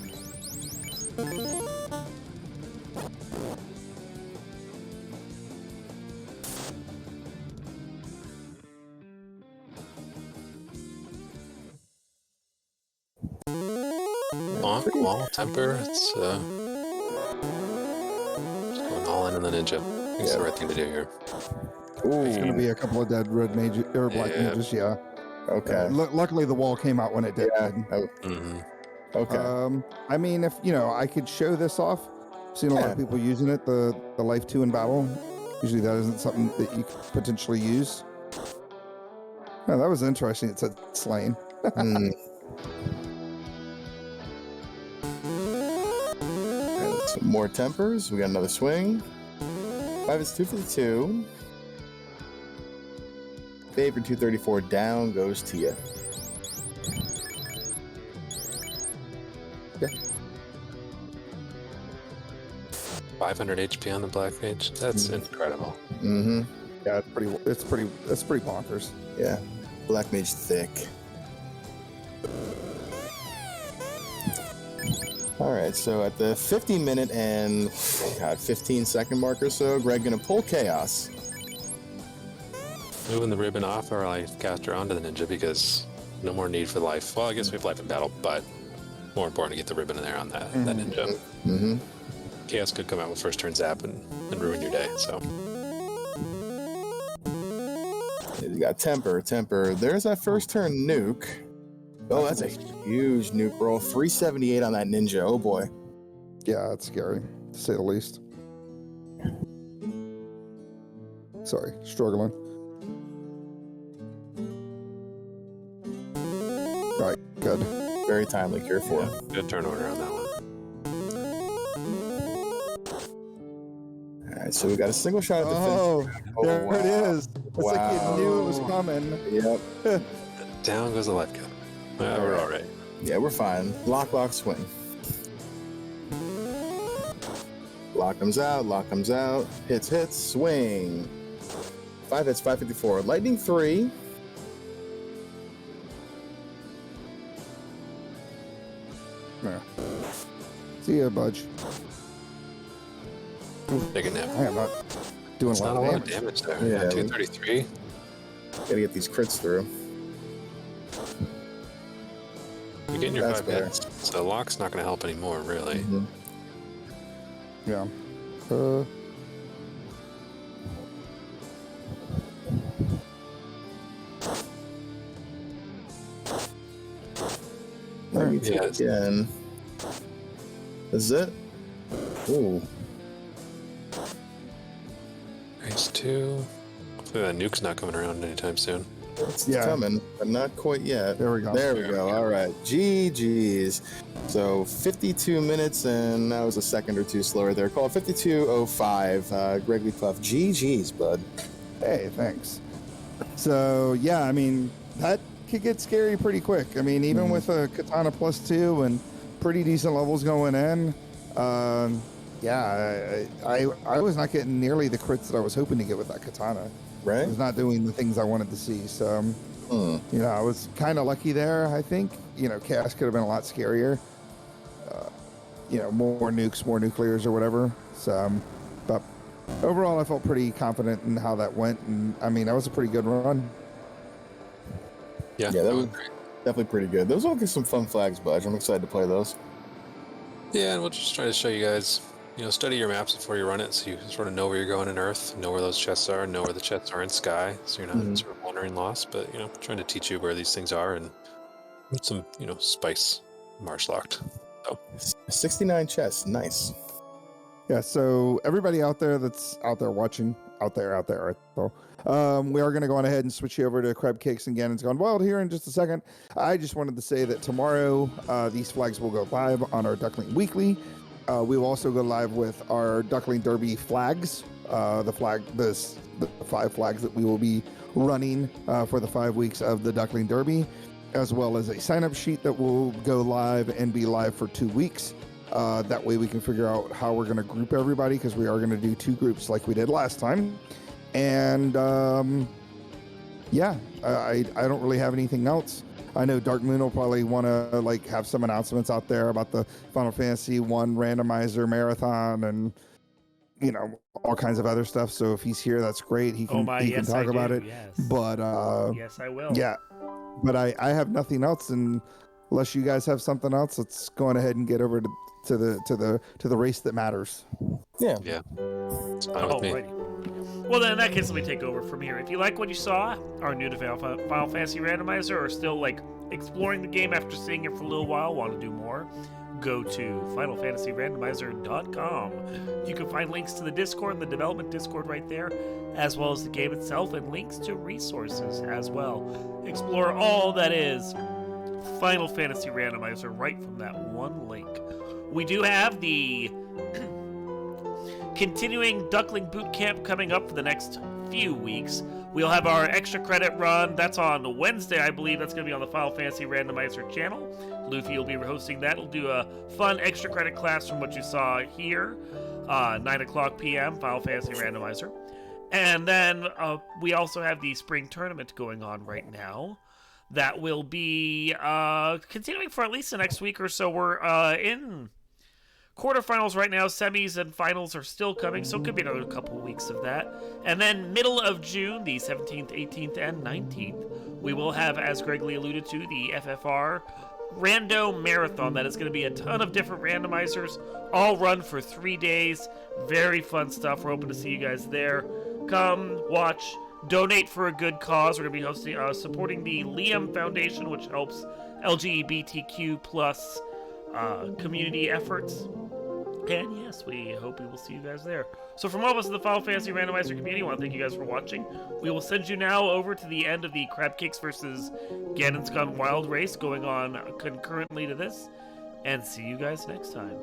Wall, temper, it's going all in on the ninja. It's the right thing to do here. Ooh. There's going to be a couple of dead red mages or black mages, yeah. Okay. Luckily, the wall came out when it did. Yeah. Okay. I mean, if I could show this off. I've seen a lot of people using it. The life 2 in battle. Usually, that isn't something that you could potentially use. Oh, that was interesting. It said slain. Some more tempers. We got another swing. 5 is 252. Favorite 234. Down goes Tia. Yeah. 500 HP on the black mage. That's incredible. Mm-hmm. Yeah, it's pretty bonkers. Yeah. Black mage thick. All right, so at the 50-minute and 15-second mark or so, Greg gonna pull Chaos. Moving the ribbon off, or I cast her onto the ninja because no more need for life. Well, I guess we have life in battle, but more important to get the ribbon in there on that ninja. Mm-hmm. Chaos could come out with first turn zap and ruin your day. So You got temper. There's that first turn nuke. Oh, that's a huge nuke roll. 378 on that ninja. Oh boy. Yeah, it's scary, to say the least. Sorry, struggling. All right, good. Very timely cure 4. yeah, good turn order on that one. All right, so we got a single shot at the finish. There it is. It's like you knew it was coming. Yep. Down goes the life cap. We're all right. Yeah, we're fine. Lock, swing. Lock comes out. Hits, swing. 5 hits, 554. Lightning 3. Yeah. See ya, Budge. Take a nap. I am not doing It's a lot not a of lot of damage. damage there. Yeah. 233. Gotta get these crits through. You're getting your That's 5 better. hits. So lock's not going to help anymore, really. Mm-hmm. Yeah. Let me Yeah. check again. Is it? Ooh. Race 2. Hopefully that nuke's not coming around anytime soon. It's Yeah. coming, but not quite yet. There we go. There we go. All right. GG's. So 52 minutes, and that was a second or two slower there. Call it 52:05. Gregory Puff. GG's, bud. Hey, thanks. So, yeah, I mean, that could get scary pretty quick. I mean, even with a Katana +2 and pretty decent levels going in, I was not getting nearly the crits that I was hoping to get with that Katana. I Right? was not doing the things I wanted to see. So, I was kind of lucky there, I think. Chaos could have been a lot scarier. More nukes, more nuclears or whatever. So, but overall, I felt pretty confident in how that went. And, I mean, that was a pretty good run. Yeah, Yeah, that was great. definitely pretty good. Those look like some fun flags, Budge. I'm excited to play those. Yeah, and we'll just try to show you guys, study your maps before you run it so you sort of know where you're going in Earth, know where those chests are, know where the chests are in Sky, so you're not sort of wandering lost, but, trying to teach you where these things are and some, spice Marsh locked. So, 69 chests. Nice. Yeah, so everybody out there that's out there watching, out there, we are going to go on ahead and switch you over to Crab Cakes and Gannon's Gone Wild here in just a second. I just wanted to say that tomorrow these flags will go live on our Duckling Weekly. We will also go live with our Duckling Derby flags, the 5 flags that we will be running for the 5 weeks of the Duckling Derby, as well as a sign-up sheet that will go live and be live for 2 weeks. That way we can figure out how we're going to group everybody, because we are going to do 2 groups like we did last time. And yeah, I don't really have anything else. I know Dark Moon will probably want to like have some announcements out there about the Final Fantasy 1 randomizer marathon and all kinds of other stuff. So if he's here, that's great. He can talk about it. Yes. But Yes, I will. yeah, but I have nothing else, and unless you guys have something else, let's go on ahead and get over to the race that matters. Yeah. Yeah. It's fine with me. Alrighty. Well, then in that case, let me take over from here. If you like what you saw, are new to Final Fantasy Randomizer, or still like exploring the game after seeing it for a little while, want to do more, go to FinalFantasyRandomizer.com. You can find links to the Discord and the development Discord right there, as well as the game itself and links to resources as well. Explore all that is Final Fantasy Randomizer right from that one link. We do have the continuing Duckling Bootcamp coming up for the next few weeks. We'll have our extra credit run. That's on Wednesday, I believe. That's going to be on the Final Fantasy Randomizer channel. Luffy will be hosting that. We'll do a fun extra credit class from what you saw here. 9 o'clock p.m., Final Fantasy Randomizer. And then we also have the spring tournament going on right now. That will be continuing for at least the next week or so. We're in quarterfinals right now. Semis and finals are still coming, so it could be another couple weeks of that. And then middle of June, the 17th, 18th, and 19th, we will have, as Gregory alluded to, the FFR Rando Marathon. That is going to be a ton of different randomizers, all run for 3 days. Very fun stuff. We're hoping to see you guys there. Come, watch, donate for a good cause. We're going to be hosting, supporting the Liam Foundation, which helps LGBTQ plus community efforts. And yes, we hope we will see you guys there. So from all of us in the Final Fantasy Randomizer community, I want to thank you guys for watching. We will send you now over to the end of the Crab Cakes versus Ganon's Gone Wild race going on concurrently to this. And see you guys next time.